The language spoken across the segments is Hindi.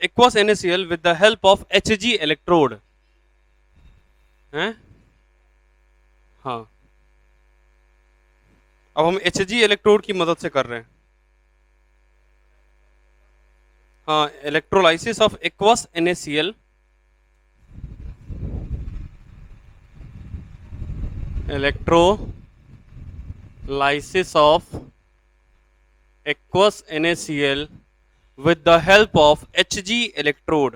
aqueous NaCl with the help of Hg electrode हैं। हाँ, अब हम Hg इलेक्ट्रोड की मदद से कर रहे हैं। हाँ, electrolysis of aqueous NaCl, electrolysis of aqueous NaCl with the help of Hg electrode।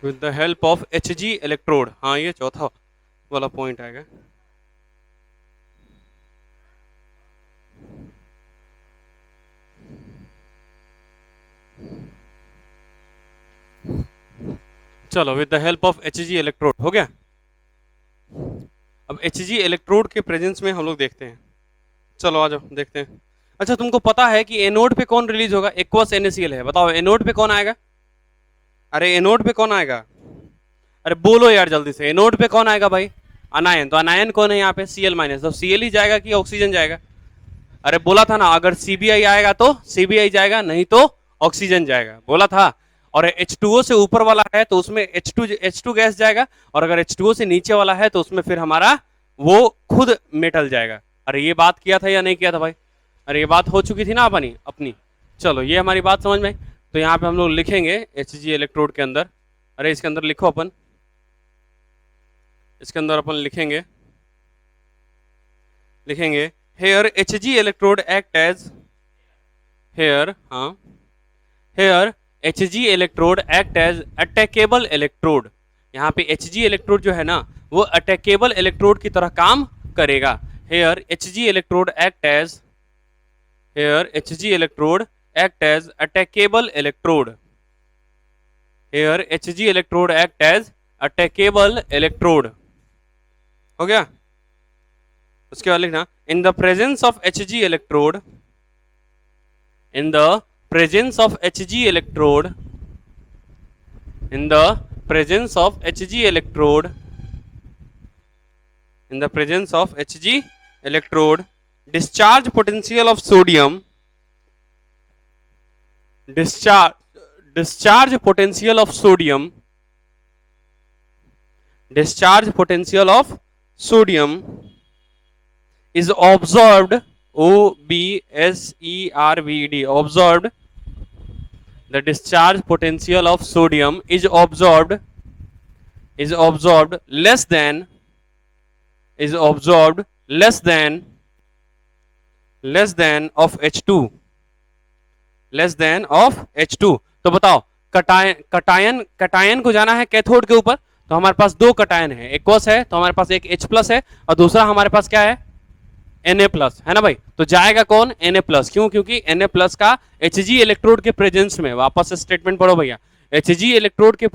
with the help of Hg electrode। हाँ, ये चौथा वाला पॉइंट आएगा। चलो, with the help of Hg electrode हो गया। अब Hg इलेक्ट्रोड के प्रेजेंस में हम लोग देखते हैं। चलो आ जाओ देखते हैं। अच्छा, तुमको पता है कि एनोड पे कौन रिलीज होगा? एक्वस NaCl है, बताओ एनोड पे कौन आएगा? अरे एनोड पे कौन आएगा? अरे बोलो यार जल्दी से, एनोड पे कौन आएगा भाई? अनायन। तो अनायन कौन है यहाँ पे? Cl minus. तो Cl ही जाएगा कि ऑक्सीजन जाएगा? अरे बोला था ना, अगर Cbi आएगा तो Cbi जाएगा, नहीं तो ऑक्सीजन जाएगा, बोला था। और H2O से ऊपर वाला है तो उसमें H2 गैस जाएगा, और अगर H2O से नीचे वाला है तो उसमें फिर हमारा वो खुद मेटल जाएगा। अरे ये बात किया था या नहीं किया था भाई? अरे ये बात हो चुकी थी ना अपनी। चलो, ये हमारी बात समझ में। तो यहाँ पे हम लोग लिखेंगे Hg इलेक्ट्रोड के अंदर, अरे इसके अंदर लिखो अपन, इसके अंदर अपन लिखेंगे here Hg electrode act as here Hg electrode act as attackable electrode। यहाँ पे Hg इलेक्ट्रोड जो है ना वो अटैकेबल इलेक्ट्रोड की तरह काम करेगा। here Hg electrode act as attackable electrode। here Hg electrode act as attackable electrode हो गया। उसके बाद लिखना in the presence of Hg electrode, in the presence of Hg electrode, in the presence of Hg electrode, in the presence of Hg electrode, discharge potential of sodium, discharge potential of sodium, discharge potential of sodium is observed, observed, observed, the discharge potential of sodium is observed less than of H2, less than of H2। तो बताओ, कटायन को जाना है कैथोड के ऊपर, तो हमारे पास दो कटायन है, एक्वस है तो हमारे पास एक H+ है और दूसरा हमारे पास क्या है? Na+, है ना भाई। तो जाएगा कौन? Na+। क्यों? क्योंकि Na+ का Hg इलेक्ट्रोड के प्रेजेंस में, वापस से स्टेटमेंट पढ़ो भैया, Hg इलेक्ट्रोड के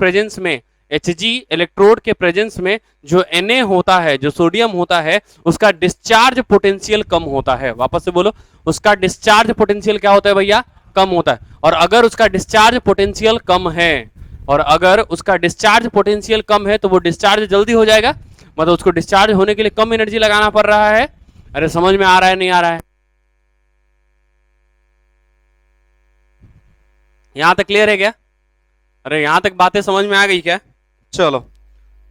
प्रेजेंस में जो Na होता है, जो सोडियम होता है, उसका डिस्चार्ज पोटेंशियल कम होता है। वापस से बोलो, उसका डिस्चार्ज पोटेंशियल क्या होता है भैया? कम होता है। और अगर उसका डिस्चार्ज पोटेंशियल कम है तो वो डिस्चार्ज जल्दी हो जाएगा, मतलब उसको डिस्चार्ज होने के लिए कम एनर्जी लगाना पड़ रहा है। अरे समझ में आ रहा है नहीं आ रहा है? यहां तक क्लियर है क्या? अरे यहां तक बातें समझ में आ गई क्या? चलो,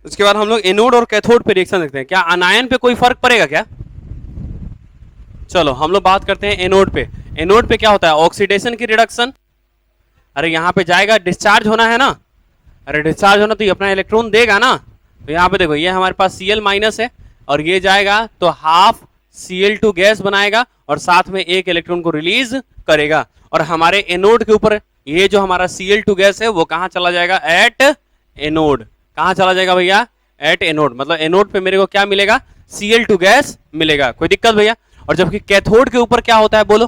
उसके बाद हम लोग एनोड और कैथोड पे रिएक्शन देखते हैं। क्या अनायन पे कोई फर्क पड़ेगा क्या? चलो हम लोग बात करते हैं एनोड पे। एनोड पे क्या होता है? ऑक्सीडेशन की रिडक्शन। अरे यहाँ पे जाएगा, डिस्चार्ज होना है ना, अरे डिस्चार्ज होना तो ये अपना इलेक्ट्रॉन देगा ना। तो यहाँ पे देखो, ये हमारे पास Cl- है और ये जाएगा तो हाफ Cl2 गैस बनाएगा और साथ में एक इलेक्ट्रॉन को रिलीज करेगा। और हमारे एनोड के ऊपर ये जो हमारा Cl2 गैस है वो कहाँ चला जाएगा? At anode. कहाँ चला जाएगा भैया? At anode. मतलब एनोड पे मेरे को क्या मिलेगा? Cl2 गैस मिलेगा। कोई दिक्कत भैया? और जबकि कैथोड के ऊपर क्या होता है बोलो?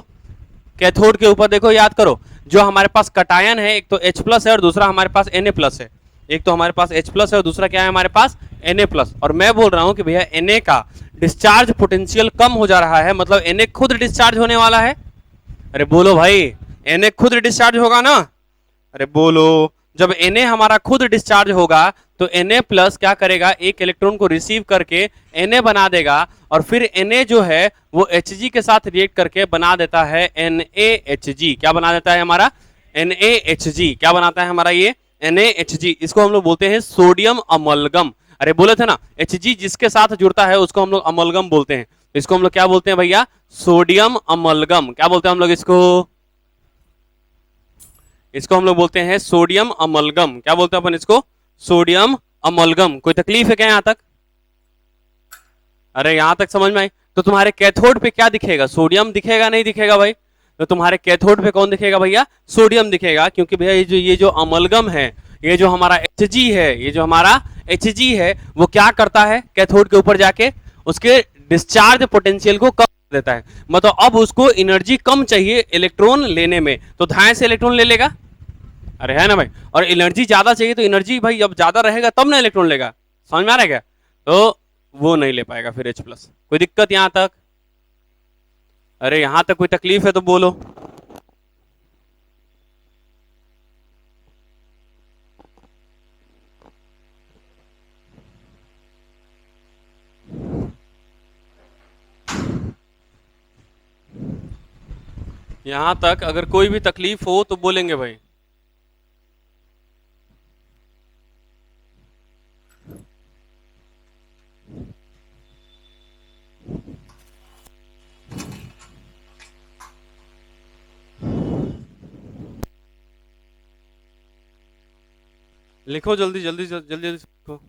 कैथोड के ऊपर देखो, याद करो, जो हमारे पास कटायन है, एक तो H+ है और दूसरा हमारे पास Na+ है। एक तो हमारे पास H+ है और दूसरा क्या है हमारे पास? Na+। और मैं बोल रहा हूं कि भैया Na का डिस्चार्ज पोटेंशियल कम हो जा रहा है, मतलब Na खुद डिस्चार्ज होने वाला है। अरे बोलो भाई, Na खुद डिस्चार्ज होगा ना? अरे बोलो। जब Na हमारा खुद डिस्चार्ज होगा तो Na प्लस क्या करेगा, एक इलेक्ट्रॉन को रिसीव करके Na बना देगा और फिर Na जो है वो Hg के साथ रिएक्ट करके बना देता है NaHg। क्या बना देता है हमारा, NaHg। क्या बनाता है हमारा ये NaHg। इसको हम लोग बोलते हैं सोडियम अमलगम। अरे बोले थे ना, Hg जिसके साथ जुड़ता है उसको हम लोग अमलगम बोलते हैं। तो इसको हम लोग क्या बोलते हैं भैया, सोडियम अमलगम। क्या बोलते हैं हम लोग इसको, इसको हम लोग बोलते हैं सोडियम अमलगम। क्या बोलते हैं अपन इसको, सोडियम अमलगम। कोई तकलीफ है क्या यहां तक, अरे यहां तक समझ में आई। तो तुम्हारे कैथोड पे क्या दिखेगा, सोडियम दिखेगा नहीं दिखेगा भाई, तो तुम्हारे कैथोड पे कौन दिखेगा भैया, सोडियम दिखेगा। क्योंकि भैया ये जो अमलगम है, ये जो हमारा Hg है, ये जो हमारा Hg है वो क्या करता है, कैथोड के ऊपर जाके उसके डिस्चार्ज पोटेंशियल को कम कर देता है। मतलब अब उसको एनर्जी कम चाहिए इलेक्ट्रॉन लेने में, तो धाए से इलेक्ट्रॉन ले लेगा। अरे है ना भाई, और एनर्जी ज्यादा चाहिए तो एनर्जी भाई जब ज्यादा रहेगा तब ना इलेक्ट्रॉन लेगा। समझ में आ रहा है क्या, तो वो नहीं ले पाएगा फिर H प्लस। कोई दिक्कत यहां तक, अरे यहां तक कोई तकलीफ है तो बोलो। यहां तक अगर कोई भी तकलीफ हो तो बोलेंगे भाई। लिखो जल्दी जल्दी जल्दी जल्दी लिखो।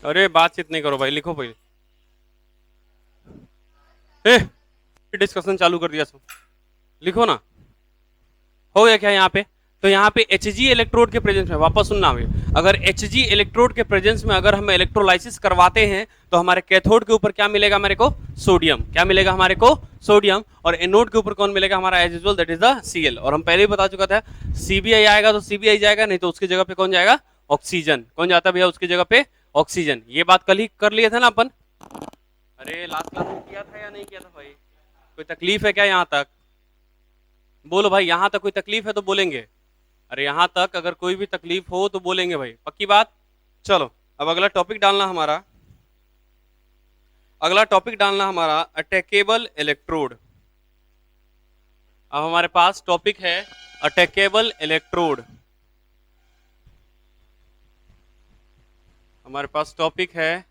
अरे बातचीत नहीं करो भाई, लिखो पहले। डिस्कशन चालू कर दिया सब, लिखो ना। हो गया क्या यहाँ पे, तो यहाँ पे Hg इलेक्ट्रोड के प्रेजेंस में, वापस सुनना है, अगर Hg इलेक्ट्रोड के प्रेजेंस में अगर हम इलेक्ट्रोलाइसिस करवाते हैं तो हमारे कैथोड के ऊपर क्या मिलेगा हमारे को, सोडियम। क्या मिलेगा हमारे को, सोडियम। और एनोड के ऊपर कौन मिलेगा हमारा, as usual that is the Cl। और हम पहले ही बता चुका था, Cbi आएगा तो Cbi जाएगा, नहीं तो उसकी जगह पे कौन जाएगा, ऑक्सीजन। कौन जाता है भैया उसकी जगह पे, ऑक्सीजन। ये बात कल ही कर लिए थे ना अपन, अरे लास्ट क्लास में किया था या नहीं किया था भाई। कोई तकलीफ है क्या यहाँ तक, बोलो भाई। यहाँ तक कोई तकलीफ है तो बोलेंगे, अरे यहाँ तक अगर कोई भी तकलीफ हो तो बोलेंगे भाई, पक्की बात। चलो अब अगला टॉपिक डालना हमारा, अगला टॉपिक डालना हमारा अटैकेबल इलेक्ट्रोड। अब हमारे पास टॉपिक है अटैकेबल इलेक्ट्रोड। हमारे पास टॉपिक है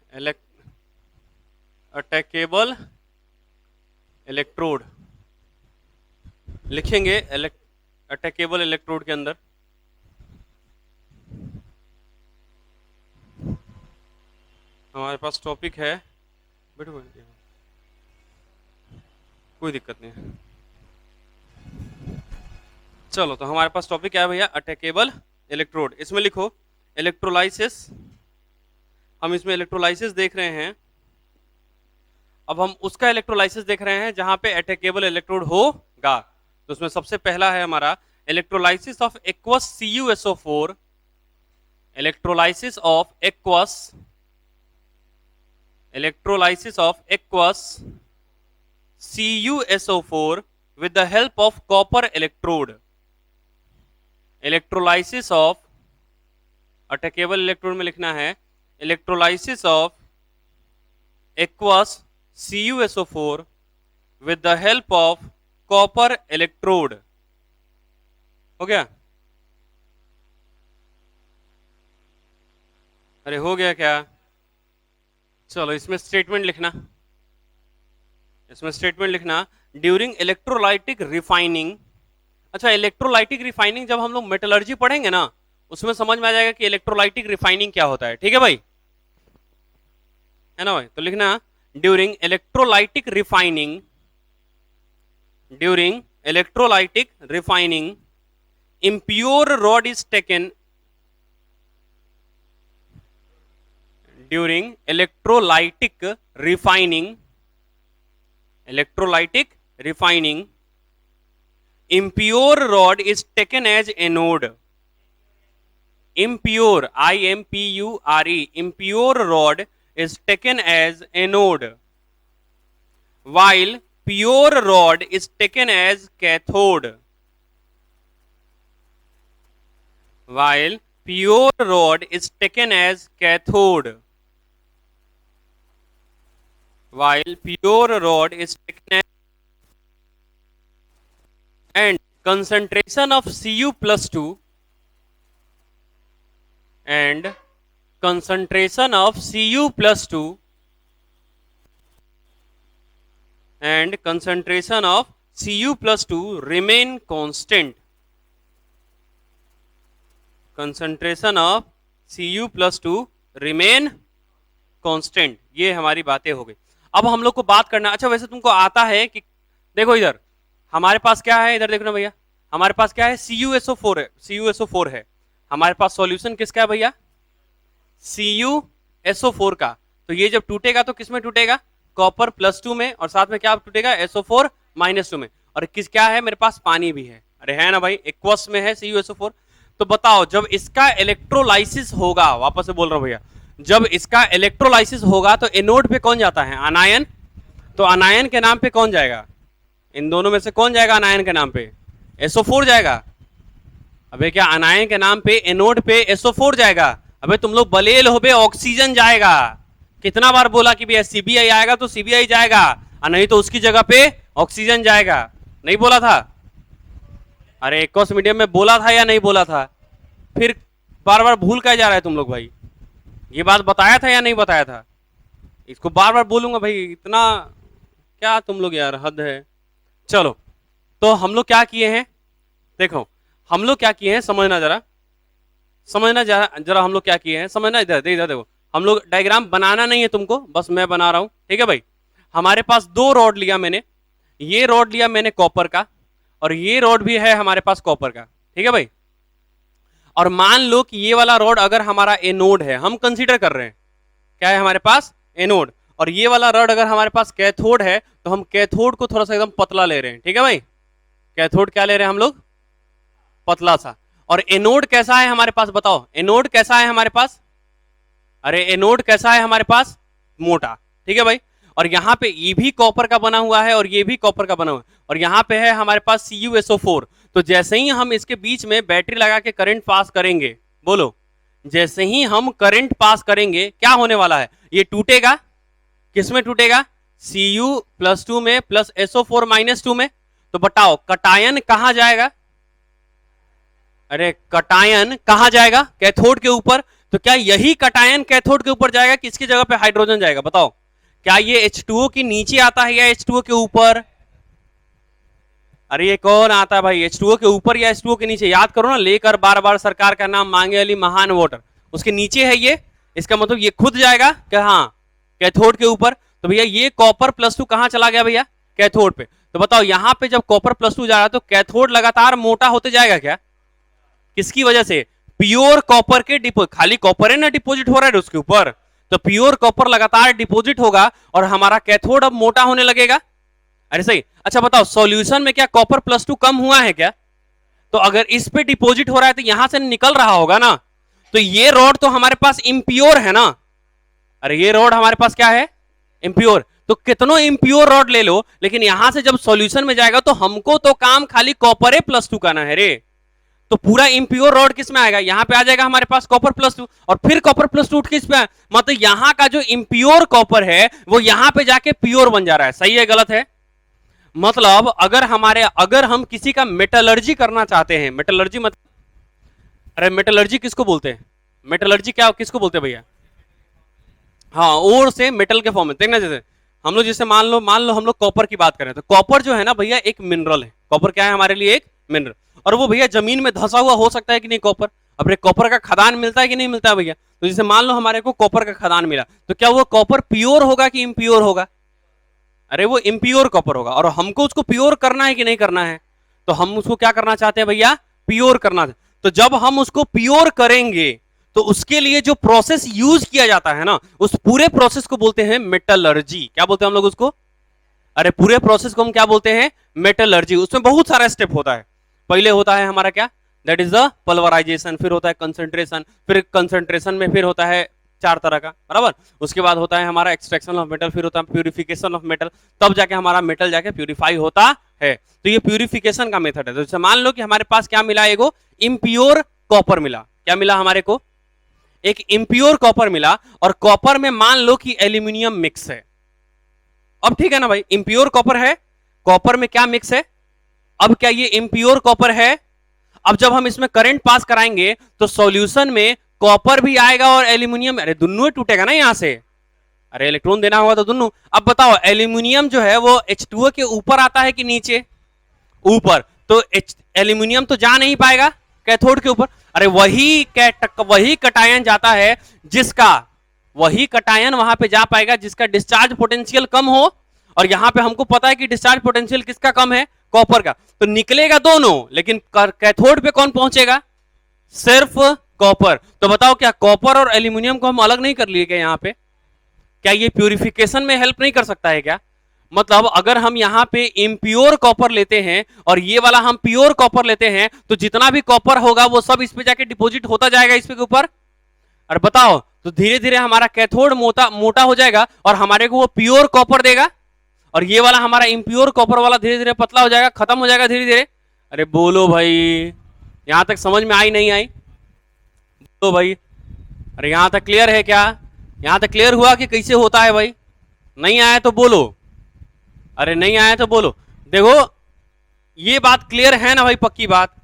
अटैकेबल इलेक्ट्रोड। लिखेंगे अटैकेबल इलेक्ट्रोड के अंदर हमारे पास टॉपिक है, बैठो कोई दिक्कत नहीं है। चलो तो हमारे पास टॉपिक क्या है भैया, अटैकेबल इलेक्ट्रोड। इसमें लिखो इलेक्ट्रोलाइसिस। हम इसमें इलेक्ट्रोलाइसिस देख रहे हैं। अब हम उसका इलेक्ट्रोलाइसिस देख रहे हैं जहां पे अटैकेबल इलेक्ट्रोड होगा। तो उसमें सबसे पहला है हमारा electrolysis of aqueous CuSO4, electrolysis of aqueous, electrolysis of aqueous CuSO4 with the help of copper electrode। Electrolysis of attackable electrode में लिखना है electrolysis of aqueous CuSO4 with the help of copper electrode। हो गया, अरे हो गया क्या। चलो इसमें स्टेटमेंट लिखना, इसमें स्टेटमेंट लिखना ड्यूरिंग इलेक्ट्रोलाइटिक रिफाइनिंग। अच्छा इलेक्ट्रोलाइटिक रिफाइनिंग जब हम लोग मेटलर्जी पढ़ेंगे ना उसमें समझ में आ जाएगा कि इलेक्ट्रोलाइटिक रिफाइनिंग क्या होता है। ठीक है भाई, है ना भाई। तो लिखना during electrolytic refining, during electrolytic refining impure rod is taken, during electrolytic refining, electrolytic refining impure rod is taken as anode, impure, impure, impure rod is taken as anode, while pure rod is taken as cathode. While pure rod is taken as cathode. While pure rod is taken as, and concentration of Cu plus 2 and concentration of Cu plus 2 and concentration of Cu plus 2 remain constant. Concentration of Cu plus 2 remain constant. ये हमारी बातें हो गई. अब हम लोग को बात करना, अच्छा वैसे तुमको आता है कि देखो इधर हमारे पास क्या है, इधर देखो ना भैया, हमारे पास क्या है, CuSO4 है, CuSO4 है. हमारे पास सॉल्यूशन किसका है भैया, CuSO4 का. तो ये जब टूटेगा तो किसमें टूटेगा, कॉपर +2 में, और साथ में क्या टूटेगा, SO4 -2 में. और किस क्या है मेरे पास, पानी भी है. अरे है ना भाई, एक्वस में है CuSO4. तो बताओ जब इसका इलेक्ट्रोलाइसिस होगा, वापस से बोल रहा हूं भैया, जब इसका इलेक्ट्रोलाइसिस होगा तो एनोड पे कौन जाता है, अनायन. तो अनायन के नाम पे कौन जाएगा, इन दोनों में से कौन जाएगा अनायन के नाम पे, SO4 जाएगा. अबे क्या अनायन के नाम पे एनोड पे SO4 जाएगा. अबे तुम लोग बलेल हो बे, ऑक्सीजन जाएगा. कितना बार बोला कि भैया CBI आएगा तो CBI जाएगा, और नहीं तो उसकी जगह पे ऑक्सीजन जाएगा. नहीं बोला था, अरे एक्वस मीडियम में बोला था या नहीं बोला था, फिर बार बार भूल कर जा रहा है तुम लोग भाई. ये बात बताया था या नहीं बताया था, इसको बार बार बोलूंगा भाई, इतना क्या तुम लोग यार, हद है. चलो तो हम लोग क्या किए हैं, देखो हम लोग क्या किए हैं, समझना जरा, समझना जरा हम लोग क्या किए हैं, समझना. इधर इधर देखो, हम लोग डायग्राम बनाना नहीं है तुमको, बस मैं बना रहा हूं, ठीक है भाई. हमारे पास 2 रॉड लिया मैंने, ये रॉड लिया मैंने कॉपर का, और ये रॉड भी है हमारे पास कॉपर का, ठीक है भाई. और मान लो कि ये वाला रॉड अगर हमारा एनोड है, हम कंसीडर कर रहे हैं क्या है हमारे पास, एनोड, और ये वाला रॉड अगर हमारे पास कैथोड है, तो हम कैथोड को थोड़ा सा एकदम पतला ले रहे हैं, ठीक है भाई. कैथोड क्या ले रहे हैं हम लोग, पतला सा. और एनोड कैसा है हमारे पास, बताओ एनोड कैसा है हमारे पास, अरे एनोड कैसा है हमारे पास, मोटा, ठीक है भाई. और यहाँ पे ये भी कॉपर का बना हुआ है और ये भी कॉपर का बना हुआ है, और यहाँ पे है हमारे पास CuSO4. तो जैसे ही हम इसके बीच में बैटरी लगा के करंट पास करेंगे, बोलो, जैसे ही हम करंट पास करेंगे क्या होने वाला है, ये टूटेगा, किसमें टूटेगा, Cu+2 में प्लस SO4 -2 में. तो बताओ कटायन कहां जाएगा, अरे कटायन कहां जाएगा, कैथोड के ऊपर. तो क्या यही कटायन कैथोड के ऊपर जाएगा कि इसकी जगह पे हाइड्रोजन जाएगा, बताओ. क्या ये H2O के नीचे आता है या H2O के ऊपर, अरे ये कौन आता है भाई, H2O के ऊपर या H2O के नीचे, याद करो ना, लेकर बार बार सरकार का नाम मांगे वाली महान वोटर, उसके नीचे है ये. इसका मतलब ये खुद जाएगा क्या, हाँ कैथोड के ऊपर. तो भैया ये कॉपर +2 कहां चला गया भैया, कैथोड पे. तो बताओ यहां पे जब कॉपर +2 जा रहा है तो कैथोड लगातार मोटा होते जाएगा क्या, किसकी वजह से, प्योर कॉपर के डिपोजिट, खाली कॉपर है ना डिपोजिट हो रहा है उसके ऊपर, तो प्योर कॉपर लगातार डिपोजिट होगा और हमारा कैथोड अब मोटा होने लगेगा. अरे सही. अच्छा बताओ सॉल्यूशन में क्या कॉपर +2 कम हुआ है क्या, तो अगर इस पे डिपोजिट हो रहा है तो यहां से निकल रहा होगा ना. तो ये रॉड तो हमारे पास इम्प्योर है ना, अरे ये रॉड हमारे पास क्या है, इम्प्योर. तो कितनों इम्प्योर रॉड ले लो, लेकिन यहां से जब सॉल्यूशन में जाएगा तो हमको तो काम खाली कॉपर +2 का ना है रे. तो पूरा इम्प्योर रॉड किस में आएगा, यहां पे आ जाएगा हमारे पास कॉपर +2, और फिर कॉपर +2 उठ के इस पे, मतलब यहां का जो इम्प्योर कॉपर है वो यहां पे जाके प्योर बन जा रहा है. सही है गलत है, मतलब अगर हम किसी का मेटलर्जी करना चाहते हैं, मेटलर्जी मतलब, अरे मेटलर्जी किसको बोलते हैं, मेटलर्जी क्या किसको बोलते हैं भैया, हाँ और से मेटल के फॉर्म में. देखना जैसे हम लोग, जैसे मान लो हम लोग कॉपर की बात करें, तो कॉपर जो है ना भैया एक मिनरल है. कॉपर क्या है हमारे लिए, एक मिनरल. और वो भैया जमीन में धंसा हुआ हो सकता है कि नहीं कॉपर, अपने कॉपर का खदान मिलता है कि नहीं मिलता है भैया. तो जैसे मान लो हमारे को कॉपर का खदान मिला, तो क्या वो कॉपर प्योर होगा कि इम्प्योर होगा, अरे वो इम्प्योर कॉपर होगा. और हमको उसको प्योर करना है कि नहीं करना है, तो हम उसको क्या करना चाहते हैं भैया, प्योर करना. तो जब हम उसको प्योर करेंगे तो उसके लिए जो प्रोसेस यूज किया जाता है ना, उस पूरे प्रोसेस को बोलते हैं मेटलर्जी. क्या बोलते हैं हम लोग उसको, अरे पूरे प्रोसेस को हम क्या बोलते हैं, मेटलर्जी. उसमें बहुत सारा स्टेप होता है. पहले होता है हमारा क्या, दैट इज द पल्वराइजेशन। फिर होता है कंसंट्रेशन, फिर कंसंट्रेशन में फिर होता है 4 तरह का, बराबर। उसके बाद होता है हमारा एक्सट्रैक्शन ऑफ मेटल, फिर होता है प्यूरिफिकेशन ऑफ मेटल, तब जाके हमारा मेटल जाके प्यूरिफाई होता है। तो ये प्यूरिफिकेशन का मेथड है। तो जैसे मान लो कि हमारे पास क्या मिला, एगो इम्प्योर कॉपर मिला। क्या मिला हमारे को? एक इम्प्योर कॉपर मिला, और कॉपर में मान लो कि एल्यूमिनियम मिक्स है। अब ठीक है ना भाई, इम्प्योर कॉपर है, कॉपर में क्या मिक्स है? अब क्या ये इम्प्योर कॉपर है? अब जब हम इसमें करंट पास कराएंगे तो सॉल्यूशन में कॉपर भी आएगा और एल्यूमिनियम, अरे दोनों टूटेगा ना यहां से, अरे इलेक्ट्रॉन देना होगा तो दोनों। अब बताओ एल्यूमिनियम जो है वो H2O के ऊपर आता है कि नीचे? ऊपर। तो एल्यूमिनियम तो जा नहीं पाएगा कैथोड के ऊपर, अरे वही कटायन जाता है जिसका, वही कटायन वहां पे जा पाएगा जिसका डिस्चार्ज पोटेंशियल कम हो। और यहां पे हमको पता है कि डिस्चार्ज पोटेंशियल किसका कम है? कॉपर का। तो निकलेगा दोनों, लेकिन कैथोड पे कौन पहुंचेगा? सिर्फ कॉपर। तो बताओ क्या कॉपर और एल्यूमिनियम को हम अलग नहीं कर लिए क्या यहां पे? क्या ये प्यूरिफिकेशन में हेल्प नहीं कर सकता है क्या? मतलब अगर हम यहां पे इम्प्योर कॉपर लेते हैं और ये वाला हम प्योर कॉपर लेते हैं, तो जितना भी कॉपर होगा वो सब इस पे जाके डिपॉजिट होता जाएगा इस पे के ऊपर। और बताओ, तो धीरे धीरे हमारा कैथोड मोटा हो जाएगा और हमारे को वो प्योर कॉपर देगा, और ये वाला हमारा इम्प्योर कॉपर वाला धीरे धीरे पतला हो जाएगा, खत्म हो जाएगा धीरे धीरे। अरे बोलो भाई, यहां तक समझ में आई नहीं आई? बोलो भाई, अरे यहां तक क्लियर है क्या? यहां तक क्लियर हुआ कि कैसे होता है भाई? नहीं आया तो बोलो, अरे नहीं आया तो बोलो। देखो ये बात क्लियर है ना भाई, पक्की बात?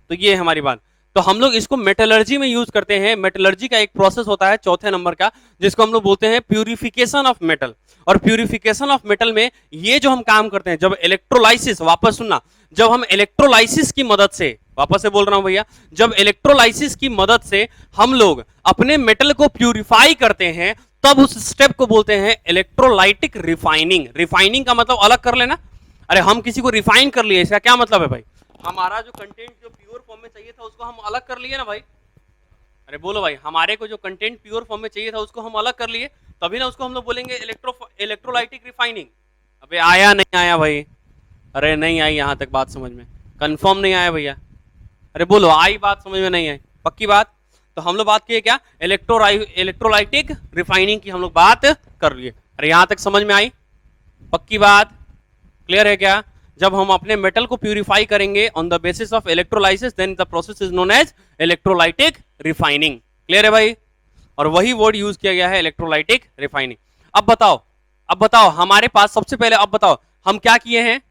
तो ये है हमारी बात। तो हम लोग इसको मेटलर्जी में यूज करते हैं। मेटलर्जी का एक प्रोसेस होता है चौथे नंबर का, जिसको हम लोग बोलते हैं प्यूरिफिकेशन ऑफ मेटल। और प्यूरिफिकेशन ऑफ मेटल में ये जो हम काम करते हैं, जब इलेक्ट्रोलाइसिस, वापस सुनना, जब हम इलेक्ट्रोलाइसिस की मदद से, वापस से बोल रहा हूं भैया, जब इलेक्ट्रोलाइसिस की मदद से हम लोग अपने मेटल को प्यूरिफाई करते हैं, तब उस स्टेप को बोलते हैं इलेक्ट्रोलाइटिक रिफाइनिंग। रिफाइनिंग का मतलब अलग कर लेना। अरे हम किसी को रिफाइन कर लिए, इसका क्या मतलब है भाई? हमारा जो कंटेंट जो प्योर फॉर्म में चाहिए था उसको हम अलग कर लिए ना भाई। अरे बोलो भाई, हमारे को जो कंटेंट प्योर फॉर्म में चाहिए था उसको हम अलग कर लिए, तभी ना उसको हम लोग बोलेंगे इलेक्ट्रोलाइटिक रिफाइनिंग। अबे आया नहीं आया भाई? अरे नहीं आई यहां तक बात समझ में? कंफर्म नहीं आया भैया? अरे बोलो, आई बात समझ में? नहीं आई? पक्की बात? तो हम लोग बात किए क्या? इलेक्ट्रोलाइटिक रिफाइनिंग की हम लोग बात कर लिए। अरे यहां तक समझ में आई? पक्की बात? क्लियर है क्या? जब हम अपने मेटल को प्यूरिफाई करेंगे on the basis of electrolysis, then the process is known as electrolytic refining. Clear है भाई? और वही वर्ड यूज किया गया है, इलेक्ट्रोलाइटिक रिफाइनिंग। अब बताओ हमारे पास सबसे पहले, अब बताओ हम क्या किए हैं?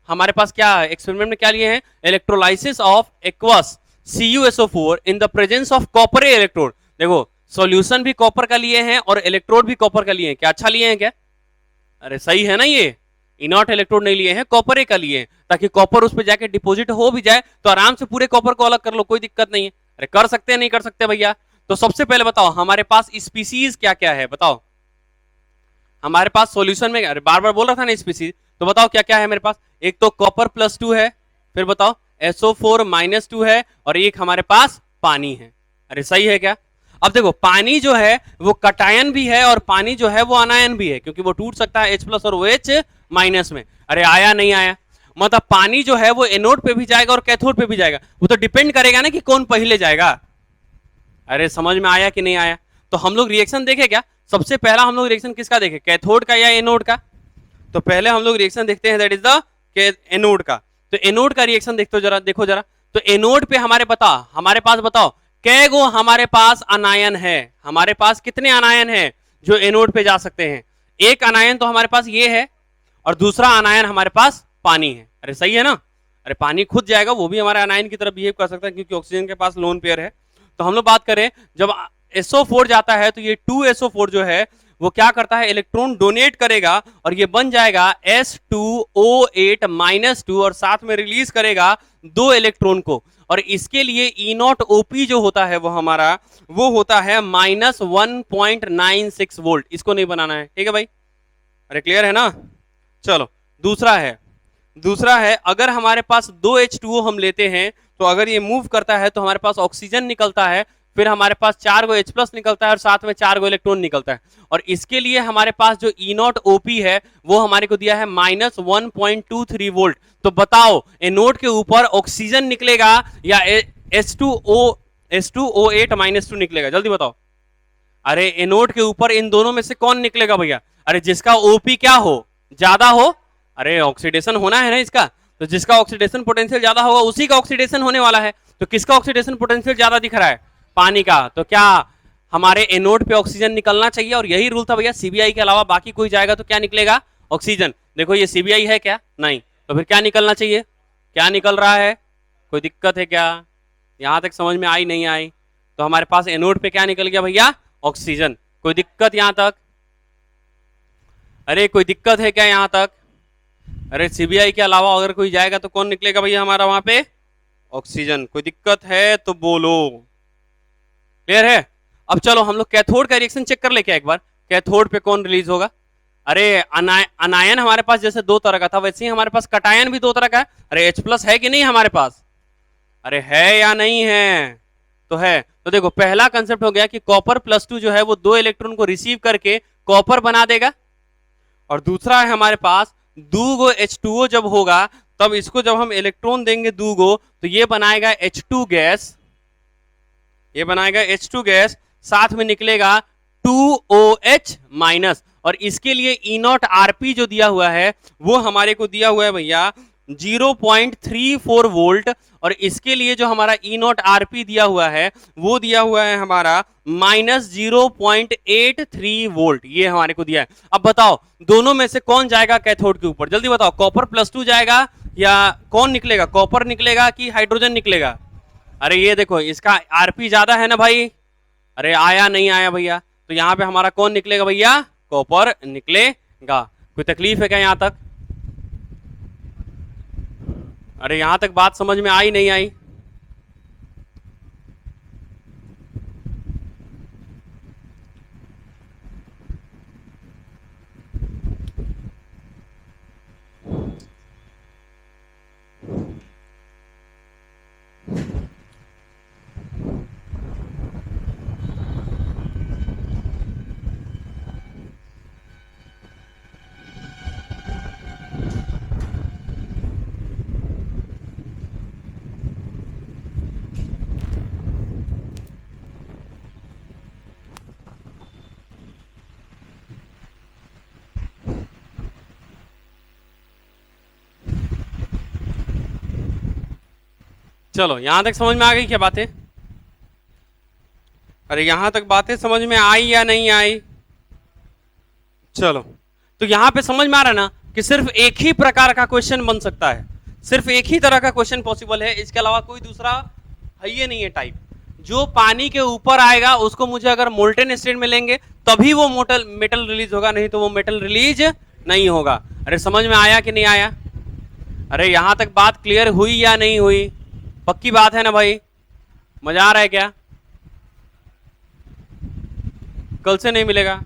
हमारे पास क्या एक्सपेरिमेंट में क्या लिए हैं? Electrolysis of aqueous CuSO4 in the presence of copper electrode. देखो सॉल्यूशन भी कॉपर का लिए हैं और इलेक्ट्रोड भी कॉपर का लिए हैं। क्या अच्छा लिए हैं क्या? अरे सही है ना? ये इनॉट इलेक्ट्रोड नहीं लिए हैं, कॉपर का लिए हैं, ताकि कॉपर उस पर जाके डिपॉजिट हो भी जाए तो आराम से पूरे कॉपर को अलग कर लो, कोई दिक्कत नहीं है। अरे कर सकते हैं, नहीं कर सकते भैया? तो सबसे पहले बताओ हमारे पास स्पीसीज क्या क्या है? बताओ हमारे पास सॉल्यूशन में, अरे बार बार बोल रहा था ना स्पीसीज, तो बताओ क्या क्या है मेरे पास? एक तो कॉपर +2 है, फिर बताओ SO4 -2 है, और एक हमारे पास पानी है। अरे सही है क्या? अब देखो पानी जो है वो कटायन भी है और पानी जो है वो अनायन भी है, क्योंकि वो टूट सकता है H+ और OH- में। अरे आया नहीं आया? मतलब पानी जो है वो एनोड पे भी जाएगा और कैथोड पे भी जाएगा, वो तो डिपेंड करेगा ना कि कौन पहले जाएगा। अरे समझ में आया कि नहीं आया? तो हम लोग रिएक्शन देखे क्या? सबसे पहला हम लोग रिएक्शन किसका देखे, कैथोड का या एनोड का? तो पहले हम लोग रिएक्शन देखते हैं, दैट इज द एनोड का। तो एनोड का रिएक्शन देखते हो जरा, देखो जरा। तो एनोड पे हमारे पास बताओ कै गो हमारे पास अनायन है? हमारे पास कितने अनायन है जो एनोड पे जा सकते हैं? एक अनायन तो हमारे पास ये है, और दूसरा अनायन हमारे पास पानी है। अरे सही है ना? अरे पानी खुद जाएगा, वो भी हमारे अनायन की तरफ बिहेव कर सकता है, क्योंकि ऑक्सीजन के पास लोन पेयर है। तो हम लोग बात करें, जब SO4 जाता है तो ये 2SO4 जो है वो क्या करता है, इलेक्ट्रॉन डोनेट करेगा और ये बन जाएगा S2O8-2, और साथ में रिलीज करेगा 2 इलेक्ट्रॉन को। और इसके लिए E0OP जो होता है वो हमारा वो होता है -1.96 वोल्ट। इसको नहीं बनाना है, ठीक है भाई? अरे क्लियर है ना? चलो दूसरा है अगर हमारे पास 2 H2O हम लेते हैं, तो अगर ये मूव करता है तो हमारे पास ऑक्सीजन निकलता है, फिर हमारे पास 4 गो H+ निकलता है और साथ में 4 गो इलेक्ट्रॉन निकलता है। और इसके लिए हमारे पास जो E0OP है वो हमारे को दिया है -1.23 वोल्ट। तो बताओ एनोड के ऊपर ऑक्सीजन निकलेगा या H2O8 - 2 निकलेगा, जल्दी बताओ। अरे एनोड के ऊपर इन दोनों में से कौन निकलेगा भैया? अरे जिसका ओपी क्या हो, ज्यादा हो। अरे ऑक्सीडेशन होना है ना इसका, तो जिसका ऑक्सीडेशन पोटेंशियल ज्यादा होगा उसी का ऑक्सीडेशन होने वाला है। तो किसका ऑक्सीडेशन पोटेंशियल ज्यादा दिख रहा है? पानी का। तो क्या हमारे एनोड पे ऑक्सीजन निकलना चाहिए, और यही रूल था भैया, सीबीआई के अलावा बाकी कोई जाएगा तो क्या निकलेगा? ऑक्सीजन। देखो ये सीबीआई है क्या? नहीं। तो फिर क्या निकलना चाहिए? क्या निकल रहा है? कोई दिक्कत है क्या? यहां तक समझ में आई नहीं आई? तो हमारे पास एनोड पे क्या निकल गया भैया? ऑक्सीजन। कोई दिक्कत यहां तक? अरे कोई दिक्कत है क्या यहां तक? अरे सीबीआई के अलावा अगर कोई जाएगा तो कौन निकलेगा भैया हमारा वहां पे? ऑक्सीजन। कोई दिक्कत है तो बोलो। क्लियर है? अब चलो हम लोग कैथोड का रिएक्शन चेक कर ले क्या एक बार, कैथोड पे कौन रिलीज होगा। अरे अनायन हमारे पास जैसे दो तरह का था, वैसे ही हमारे पास कटायन भी दो तरह का है। अरे H+ है कि नहीं हमारे पास? अरे है या नहीं है? तो है। तो देखो पहला कंसेप्ट हो गया कि कॉपर +2 जो है वो 2 इलेक्ट्रॉन को रिसीव करके कॉपर बना देगा। और दूसरा है हमारे पास 2 H2O जब होगा तब इसको जब हम इलेक्ट्रॉन देंगे 2 तो ये बनाएगा H2 गैस, ये बनाएगा H2 गैस, साथ में निकलेगा 2OH-, और इसके लिए E0 Rp जो दिया हुआ है वो हमारे को दिया हुआ है भैया 0.34 वोल्ट, और इसके लिए जो हमारा E0 Rp दिया हुआ है वो दिया हुआ है हमारा -0.83 वोल्ट, ये हमारे को दिया है। अब बताओ दोनों में से कौन जाएगा कैथोड के ऊपर, जल्दी बताओ। कॉपर +2 जाएगा या कौन निकलेगा? कॉपर निकलेगा कि हाइड्रोजन निकलेगा? अरे ये देखो इसका आरपी ज्यादा है ना भाई। अरे आया नहीं आया भैया? तो यहां पे हमारा कौन निकलेगा भैया? कॉपर निकलेगा। कोई तकलीफ है क्या यहां तक? अरे यहां तक बात समझ में आई नहीं आई? चलो यहां तक समझ में आ गई क्या बातें? अरे यहां तक बातें समझ में आई या नहीं आई? चलो तो यहां पे समझ में आ रहा है ना कि सिर्फ एक ही प्रकार का क्वेश्चन बन सकता है, सिर्फ एक ही तरह का क्वेश्चन पॉसिबल है, इसके अलावा कोई दूसरा है ये नहीं है टाइप। जो पानी के ऊपर आएगा उसको मुझे अगर मोल्टेन स्टेट में लेंगे तभी वो मेटल रिलीज होगा, नहीं तो वो मेटल रिलीज नहीं होगा। अरे समझ में आया कि नहीं आया? अरे यहां तक बात क्लियर हुई या नहीं हुई? पक्की बात है ना भाई? मजा आ रहा है क्या? कल से नहीं मिलेगा?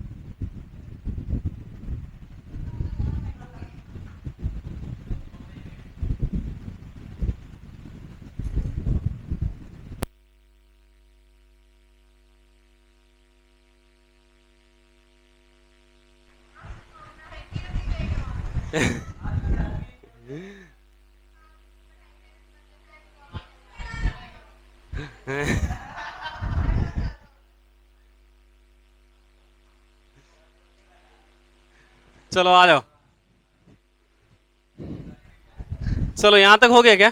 चलो आ जाओ। चलो यहां तक हो गया क्या?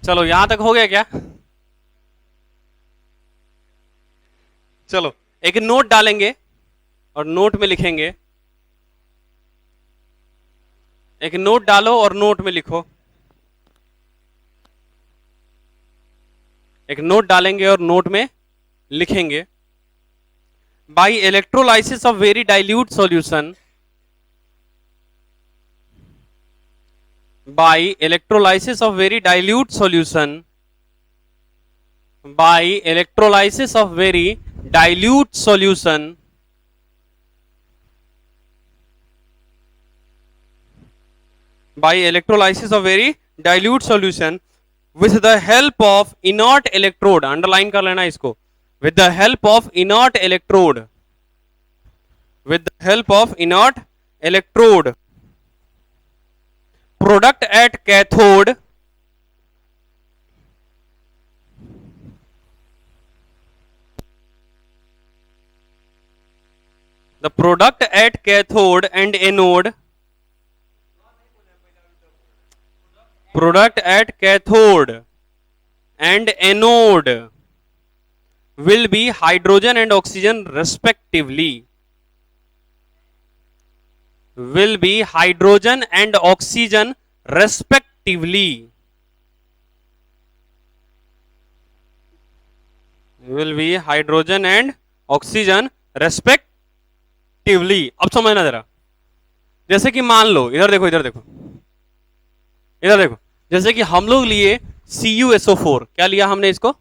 चलो यहां तक हो गया क्या? चलो एक नोट डालेंगे और नोट में लिखेंगे। एक नोट डालो और नोट में लिखो। एक नोट डालेंगे और नोट में लिखेंगे। By electrolysis of very dilute solution, by electrolysis of very dilute solution, by electrolysis of very dilute solution, by electrolysis of very dilute solution with the help of inert electrode, underline कर लेना इसको, with the help of inert electrode, with the help of inert electrode product at cathode the product at cathode and anode product at cathode and anode will be hydrogen and oxygen respectively will be hydrogen and oxygen respectively will be hydrogen and oxygen respectively अब समझना जरा जैसे कि मान लो इधर देखो इधर देखो इधर देखो जैसे कि हम लोग लिए CuSO4 क्या लिया हमने इसको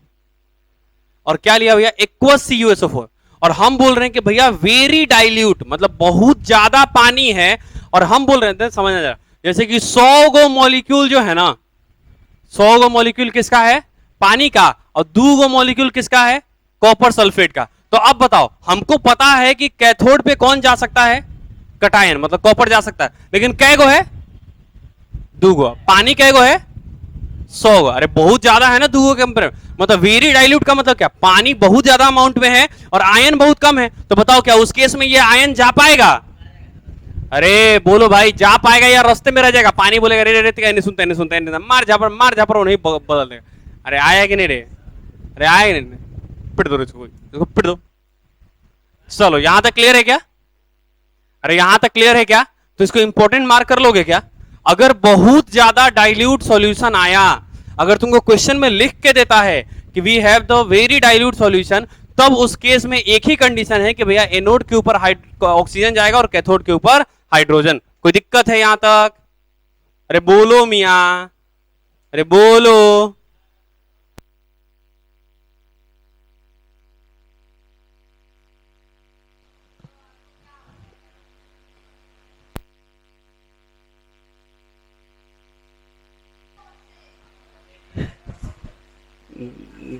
और क्या लिया भैया एक्वस CuSO4 और हम बोल रहे हैं कि भैया वेरी डाइल्यूट मतलब बहुत ज्यादा पानी है और हम बोल रहे थे समझना जरा जैसे कि 100 गो मॉलिक्यूल जो है ना 100 गो मॉलिक्यूल किसका है पानी का और 2 गो मॉलिक्यूल किसका है कॉपर सल्फेट का तो अब बताओ हमको पता है कि कैथोड पे कौन जा सकता है कटायन मतलब कॉपर जा सकता है लेकिन कै गो है 2 गो पानी कै गो है 100 गो अरे बहुत ज्यादा है ना 2 गो के कंपेयर मतलब वेरी डाइल्यूट का मतलब क्या पानी बहुत ज्यादा अमाउंट में है और आयन बहुत कम है तो बताओ क्या उस केस में ये आयन जा पाएगा अरे बोलो भाई जा पाएगा या रास्ते में रह जाएगा पानी बोलेगा रे रे रे नहीं सुनते मार झापर नहीं बदल देगा अरे आया कि नहीं रे अरे आया कि नहीं पिट दो इसको पिट दो चलो यहां तक क्लियर है क्या अरे यहां तक क्लियर है क्या तो इसको इंपॉर्टेंट मार्क कर लोगे क्या अगर बहुत ज्यादा डाइल्यूट सॉल्यूशन आया अगर तुमको क्वेश्चन में लिख के देता है कि we have the very dilute solution तब उस केस में एक ही कंडीशन है कि भैया एनोड के ऊपर ऑक्सीजन जाएगा और कैथोड के ऊपर हाइड्रोजन कोई दिक्कत है यहां तक अरे बोलो मिया अरे बोलो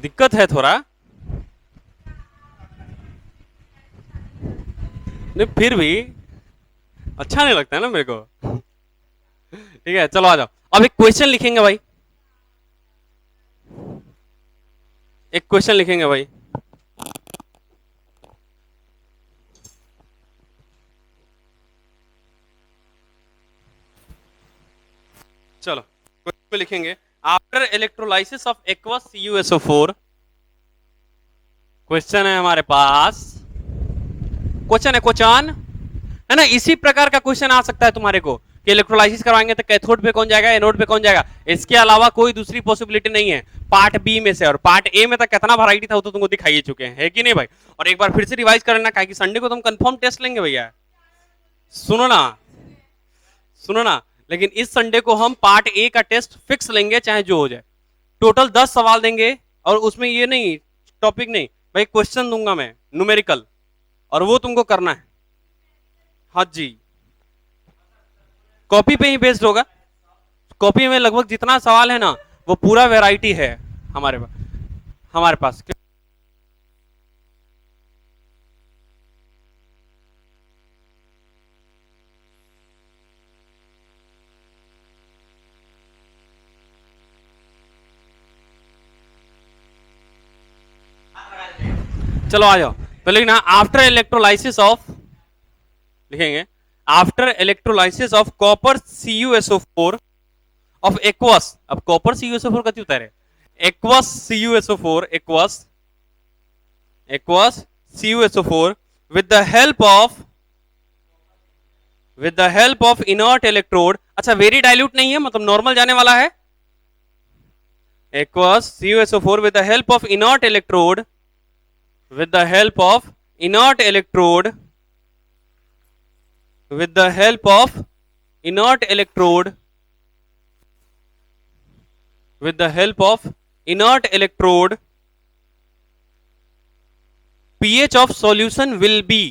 दिक्कत है थोड़ा नहीं फिर भी अच्छा नहीं लगता है ना मेरे को ठीक है चलो आ जाओ अब एक क्वेश्चन लिखेंगे भाई एक क्वेश्चन लिखेंगे भाई चलो क्वेश्चन लिखेंगे after electrolysis of aqueous CuSO4 question है हमारे पास क्वेश्चन है ना इसी प्रकार का क्वेश्चन आ सकता है तुम्हारे को कि इलेक्ट्रोलाइसिस करवाएंगे तो कैथोड पे कौन जाएगा एनोड पे कौन जाएगा इसके अलावा कोई दूसरी पॉसिबिलिटी नहीं है पार्ट बी में से और पार्ट ए में तक कितना वैरायटी था वो तो तुमको दिखाई चुके हैं है कि नहीं भाई और एक बार फिर से रिवाइज कर लेना कि संडे को तुम कंफर्म टेस्ट लेंगे भैया सुनो ना लेकिन इस संडे को हम पार्ट ए का टेस्ट फिक्स लेंगे चाहे जो हो जाए टोटल 10 सवाल देंगे और उसमें ये नहीं टॉपिक नहीं भाई क्वेश्चन दूंगा मैं न्यूमेरिकल और वो तुमको करना है हाँ जी कॉपी पे ही बेस्ड होगा कॉपी में लगभग जितना सवाल है ना वो पूरा वैरायटी है हमारे पास चलो आ जाओ तो लिखना आफ्टर इलेक्ट्रोलाइसिस ऑफ लिखेंगे after electrolysis of copper CuSO4 of aqueous अब कॉपर CuSO4 कति उतारे aqueous CuSO4 aqueous CuSO4 with the help of inert electrode अच्छा वेरी डाइल्यूट नहीं है मतलब नॉर्मल जाने वाला है aqueous CuSO4 with the help of inert electrode with the help of inert electrode with the help of inert electrode with the help of inert electrode pH of solution will be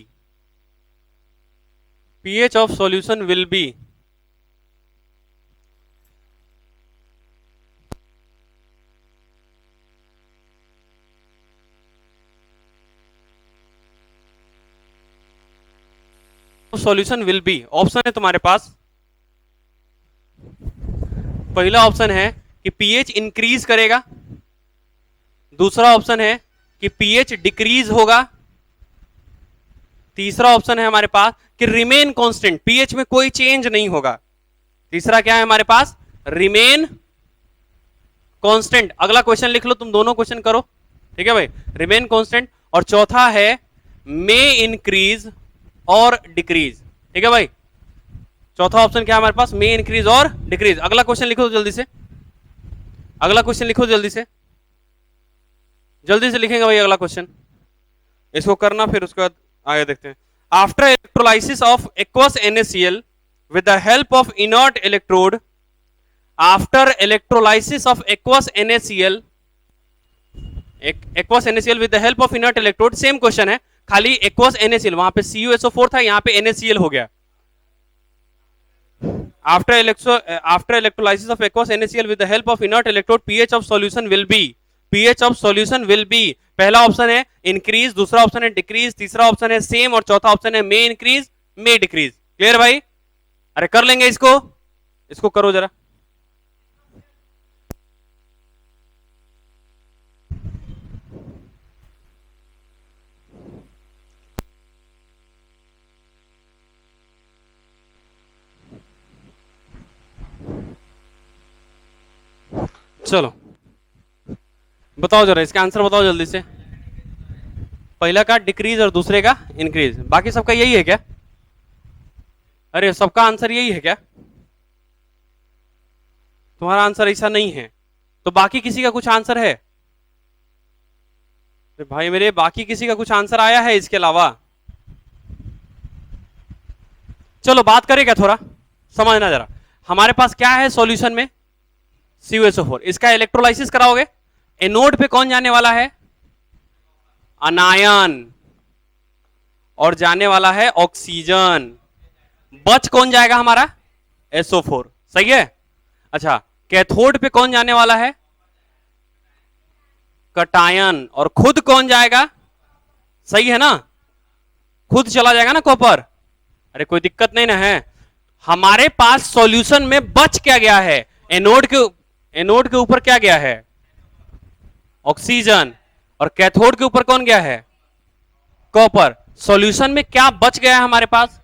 solution will be option है तुम्हारे पास पहला ऑप्शन है कि पीएच इंक्रीज करेगा, दूसरा ऑप्शन है कि पीएच डिक्रीज होगा, तीसरा ऑप्शन है हमारे पास कि रिमेन कांस्टेंट, पीएच में कोई चेंज नहीं होगा। तीसरा क्या है हमारे पास? Remain constant. अगला क्वेश्चन लिख लो, तुम दोनों क्वेश्चन करो, ठीक है भाई, रिमेन कांस्टेंट। और चौथा है मे इंक्रीज और डिक्रीज, ठीक है भाई। चौथा ऑप्शन क्या है हमारे पास? मे इंक्रीज और डिक्रीज। अगला क्वेश्चन लिखो जल्दी से, अगला क्वेश्चन लिखो जल्दी से, जल्दी से लिखेंगे भाई अगला क्वेश्चन, इसको करना फिर उसके बाद आगे देखते हैं। After electrolysis of aqueous NaCl with the help of inert electrode, after electrolysis of aqueous NaCl with the help of inert electrode, same question है, खाली aqueous NaCl, वहां पे CuSO4 था, यहां पे NaCl हो गया। after electrolysis of aqueous NaCl with the help of inert electrode, pH of solution will be, पहला ऑप्शन है इंक्रीज, दूसरा ऑप्शन है डिक्रीज, तीसरा ऑप्शन है सेम और चौथा ऑप्शन है मे इंक्रीज मे डिक्रीज। क्लियर भाई? अरे कर लेंगे इसको, इसको करो जरा। चलो बताओ जरा, इसका आंसर बताओ जल्दी से। पहला का डिक्रीज और दूसरे का इंक्रीज, बाकी सबका यही है क्या? अरे सबका आंसर यही है क्या? तुम्हारा आंसर ऐसा नहीं है तो बाकी किसी का कुछ आंसर है? अरे भाई मेरे, बाकी किसी का कुछ आंसर आया है इसके अलावा? चलो बात करें क्या, थोड़ा समझना जरा। हमारे पास क्या है सॉल्यूशन में? CuSO4। इसका इलेक्ट्रोलाइसिस कराओगे, एनोड पे कौन जाने वाला है? अनायन, और जाने वाला है ऑक्सीजन। बच कौन जाएगा हमारा? SO4, सही है। अच्छा, कैथोड पे कौन जाने वाला है? कटायन, और खुद कौन जाएगा? सही है ना, खुद चला जाएगा ना कॉपर। अरे कोई दिक्कत नहीं ना है। हमारे पास सॉल्यूशन में बच क्या गया है? एनोड के ऊपर क्या गया है? ऑक्सीजन, और कैथोड के ऊपर कौन गया है? कॉपर। सॉल्यूशन में क्या बच गया है हमारे पास?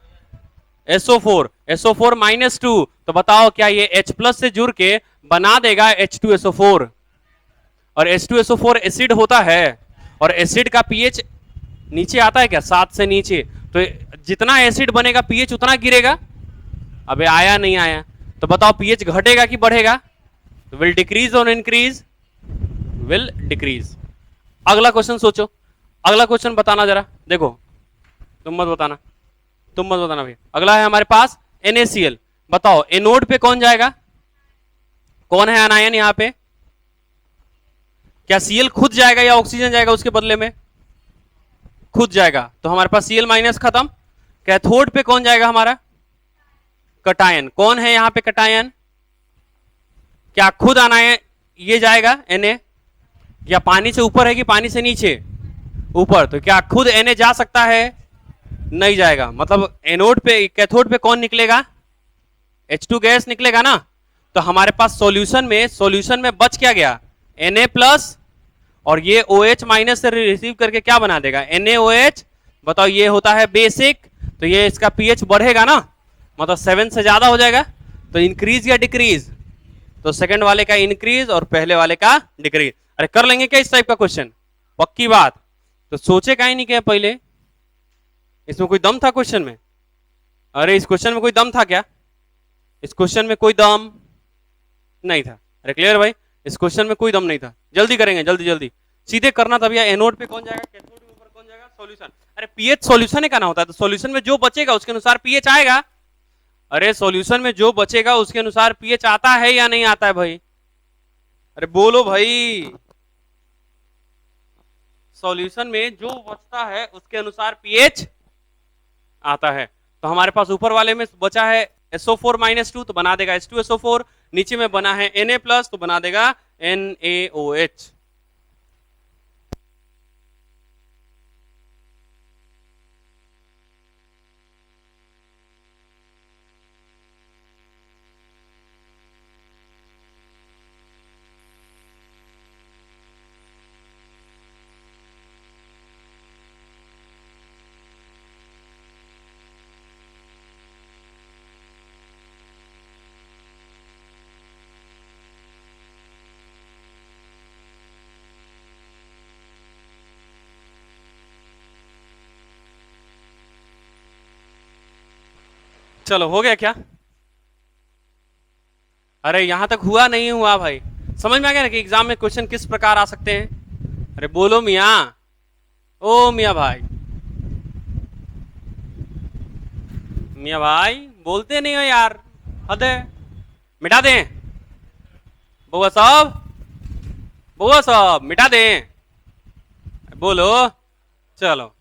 SO4, SO4 -2। तो बताओ क्या ये H प्लस से जुड़ के बना देगा H2SO4? और H2SO4 एसिड होता है, और एसिड का पीएच नीचे आता है क्या? 7 से नीचे। तो जितना एसिड बनेगा पीएच उतना गिरेगा। अबे आया नहीं आया, तो बताओ पीएच घटेगा कि बढ़ेगा? तो विल डिक्रीज और इंक्रीज? Will decrease. अगला क्वेश्चन सोचो, अगला क्वेश्चन बताना जरा, देखो तुम मत बताना, तुम मत बताना भाई। अगला है हमारे पास NaCl। बताओ एनोड पे कौन जाएगा? कौन है अनायन यहां पे? क्या Cl खुद जाएगा या ऑक्सीजन जाएगा उसके बदले में? खुद जाएगा, तो हमारे पास Cl माइनस खत्म। कैथोड पे कौन जाएगा हमारा? कटायन। कौन है यहां पे कटायन? क्या खुद अनायन ये जाएगा Na, या पानी से ऊपर है कि पानी से नीचे? ऊपर। तो क्या खुद Na जा सकता है? नहीं जाएगा। मतलब एनोड पे, कैथोड पे कौन निकलेगा? H2 गैस निकलेगा ना। तो हमारे पास सॉल्यूशन में बच क्या गया? Na प्लस, और ये OH माइनस से रिसीव करके क्या बना देगा? NaOH। बताओ ये होता है बेसिक, तो ये इसका पीएच बढ़ेगा ना, मतलब 7 से ज्यादा हो जाएगा। तो इंक्रीज या डिक्रीज? तो सेकंड वाले का इंक्रीज और पहले वाले का डिक्रीज। अरे कर लेंगे क्या इस टाइप का क्वेश्चन? पक्की बात। तो सोचे का ही नहीं क्या पहले? इसमें कोई दम था क्वेश्चन में? अरे इस क्वेश्चन में कोई दम था क्या? इस क्वेश्चन में कोई दम नहीं था। अरे क्लियर भाई, इस क्वेश्चन में कोई दम नहीं था। जल्दी करेंगे, जल्दी जल्दी सीधे करना था भैया। एनोड पे कौन जाएगा, कैथोड के ऊपर कौन जाएगा? सॉल्यूशन। अरे पीएच सॉल्यूशन है, कहना होता है, तो सॉल्यूशन में जो बचेगा उसके अनुसार पीएच आएगा। अरे सॉल्यूशन में जो बचेगा उसके अनुसार पीएच आता है या नहीं आता है भाई? अरे बोलो भाई, सॉल्यूशन में जो बचता है उसके अनुसार पीएच आता है। तो हमारे पास ऊपर वाले में बचा है SO4 -2, तो बना देगा H2SO4। नीचे में बना है Na प्लस, तो बना देगा NaOH। चलो हो गया क्या? अरे यहां तक हुआ नहीं हुआ भाई? समझ में आ गया ना कि एग्जाम में क्वेश्चन किस प्रकार आ सकते हैं? अरे बोलो मियाँ, ओ मियाँ भाई, मियाँ भाई बोलते नहीं हो यार, हद है। मिटा दें बउआ साहब, बउआ साहब मिटा दें, बोलो। चलो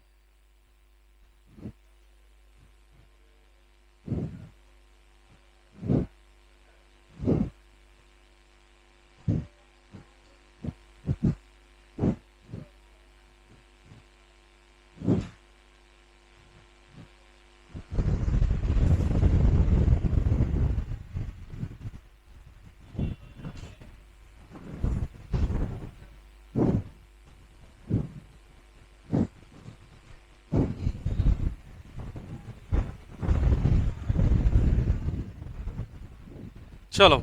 चलो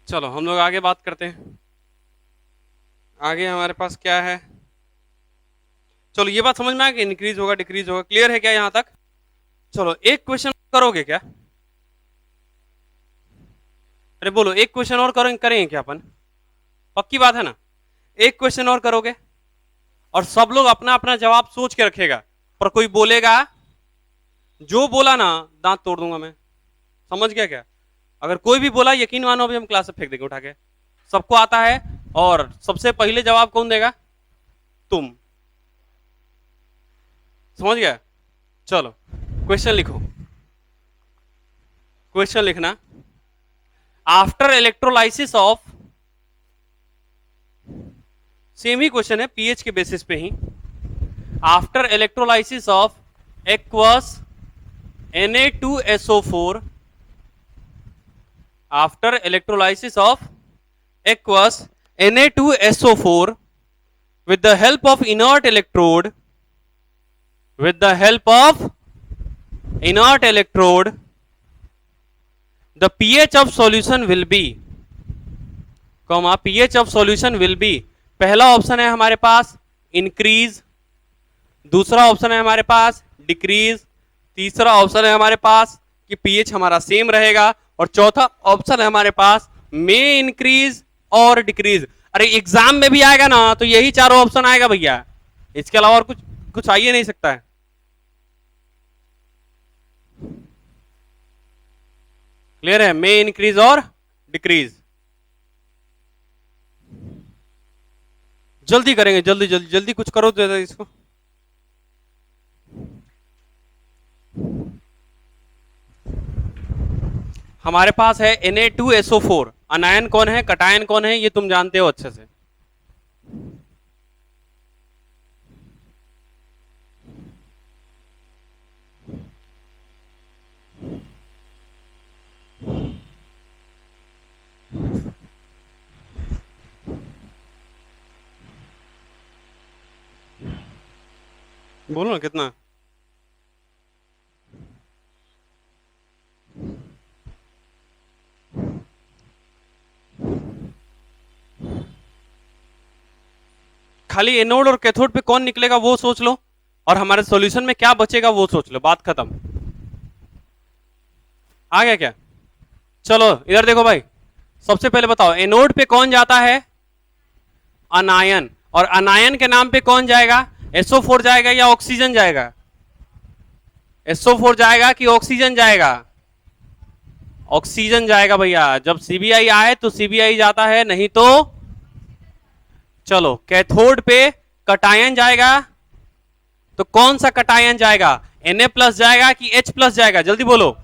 चलो हम लोग आगे बात करते हैं। आगे हमारे पास क्या है? चलो ये बात समझ में आ गई, इंक्रीज होगा डिक्रीज होगा, क्लियर है क्या यहाँ तक? चलो एक क्वेश्चन करोगे क्या? अरे बोलो, एक क्वेश्चन और करेंगे क्या अपन? पक्की बात है ना? एक क्वेश्चन और करोगे और सब लोग अपना अपना जवाब सोच के रखेगा, पर कोई बोलेगा, जो बोला ना दांत तोड़ दूंगा मैं। समझ गया क्या? अगर कोई भी बोला, यकीन मानो अभी हम क्लास से फेंक देंगे उठा के। सबको आता है, और सबसे पहले जवाब कौन देगा? तुम। समझ गया? चलो क्वेश्चन लिखो। क्वेश्चन लिखना, आफ्टर इलेक्ट्रोलाइसिस ऑफ, सेम ही क्वेश्चन है पीएच के बेसिस पे ही। After electrolysis of aqueous Na2SO4, after electrolysis of aqueous Na2SO4 with the help of inert electrode, with the help of inert electrode, the pH of solution will be, comma pH of solution will be, पहला ऑप्शन है हमारे पास इंक्रीज, दूसरा ऑप्शन है हमारे पास डिक्रीज, तीसरा ऑप्शन है हमारे पास कि पीएच हमारा सेम रहेगा, और चौथा ऑप्शन है हमारे पास मे इंक्रीज और डिक्रीज। अरे एग्जाम में भी आएगा ना तो यही चारों ऑप्शन आएगा भैया, इसके अलावा और कुछ आ ही नहीं सकता है। क्लियर है? मे इंक्रीज और डिक्रीज। जल्दी करेंगे, जल्दी जल्दी जल्दी कुछ करो तो इसको। हमारे पास है Na2SO4, अनायन कौन है, कटायन कौन है, ये तुम जानते हो अच्छे से। बोलो ना कितना? खाली एनोड और कैथोड पे कौन निकलेगा वो सोच लो, और हमारे सॉल्यूशन में क्या बचेगा वो सोच लो, बात खत्म। आ गया क्या? चलो इधर देखो भाई, सबसे पहले बताओ एनोड पे कौन जाता है? अनायन। और अनायन के नाम पे कौन जाएगा? SO4 जाएगा या ऑक्सीजन जाएगा? SO4 जाएगा कि ऑक्सीजन जाएगा? ऑक्सीजन जाएगा भैया। जब सीबीआई आए तो सीबीआई जाता है, नहीं तो चलो कैथोड पे कटायन जाएगा, तो कौन सा कटायन जाएगा? Na+ जाएगा कि H+ जाएगा? जल्दी बोलो।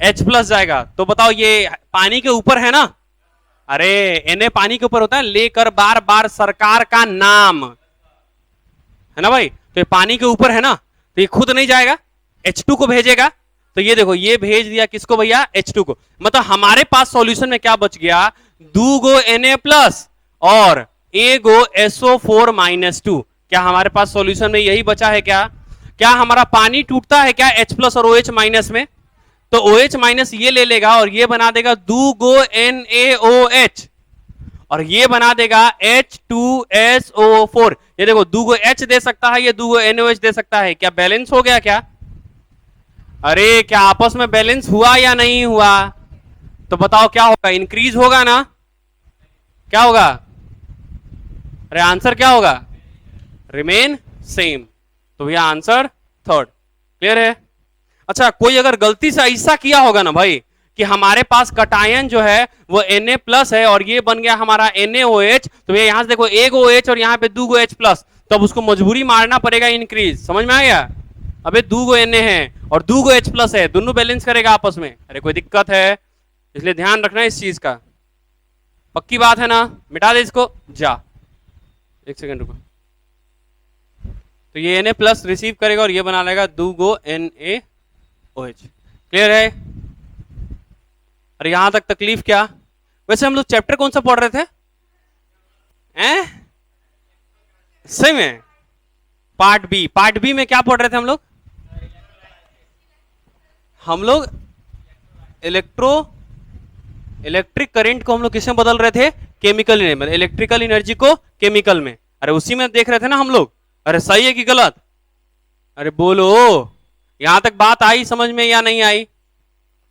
H+ जाएगा। तो बताओ ये पानी के ऊपर है ना? अरे Na पानी के ऊपर होता है, लेकर बार बार सरकार का नाम, है ना भाई? तो ये पानी के ऊपर है ना, तो ये खुद नहीं जाएगा, H2 को भेजेगा। तो ये देखो, ये भेज दिया किसको भैया? H2 को। मतलब हमारे पास सॉल्यूशन में क्या बच गया? 2 गो Na+ और 1 गो SO4-2। क्या हमारे पास सॉल्यूशन में यही बचा है क्या? क्या हमारा पानी टूटता है क्या H+ और OH- में? तो OH- ये ले लेगा और ये बना देगा 2 गो NaOH, और ये बना देगा H2SO4। ये देखो दूगो H दे सकता है, ये दूगो NOH दे सकता है। क्या बैलेंस हो गया क्या? अरे क्या आपस में बैलेंस हुआ या नहीं हुआ? तो बताओ क्या होगा? इंक्रीज होगा ना? क्या होगा? अरे आंसर क्या होगा? Remain same. तो भैया आंसर थर्ड। क्लियर है? अच्छा, कोई अगर गलती से ऐसा किया होगा ना भाई कि हमारे पास कटायन जो है वो Na प्लस है और ये बन गया हमारा NaOH, तो ये यहां से देखो एक OH और यहां पे दूगो H प्लस, तो अब उसको मजबूरी मारना पड़ेगा इंक्रीज। समझ में आ गया? अबे दूगो Na है और दूगो H प्लस है, दोनों बैलेंस करेगा आपस में। अरे कोई दिक्कत है? इसलिए ध्यान रखना इस चीज का। पक्की बात है ना? मिटा दे इसको, जा। एक सेकंड रुको। तो ये Na प्लस रिसीव करेगा और ये बना लेगा दूगो NaOH। क्लियर है? अरे यहां तक तकलीफ क्या? वैसे हम लोग चैप्टर कौन सा पढ़ रहे थे? सही में पार्ट बी। पार्ट बी में क्या पढ़ रहे थे हम लोग? हम लोग इलेक्ट्रिक करंट को हम लोग किसमें बदल रहे थे? केमिकल में, इलेक्ट्रिकल एनर्जी को केमिकल में। अरे उसी में देख रहे थे ना हम लोग। अरे सही है कि गलत? अरे बोलो, यहां तक बात आई समझ में या नहीं आई?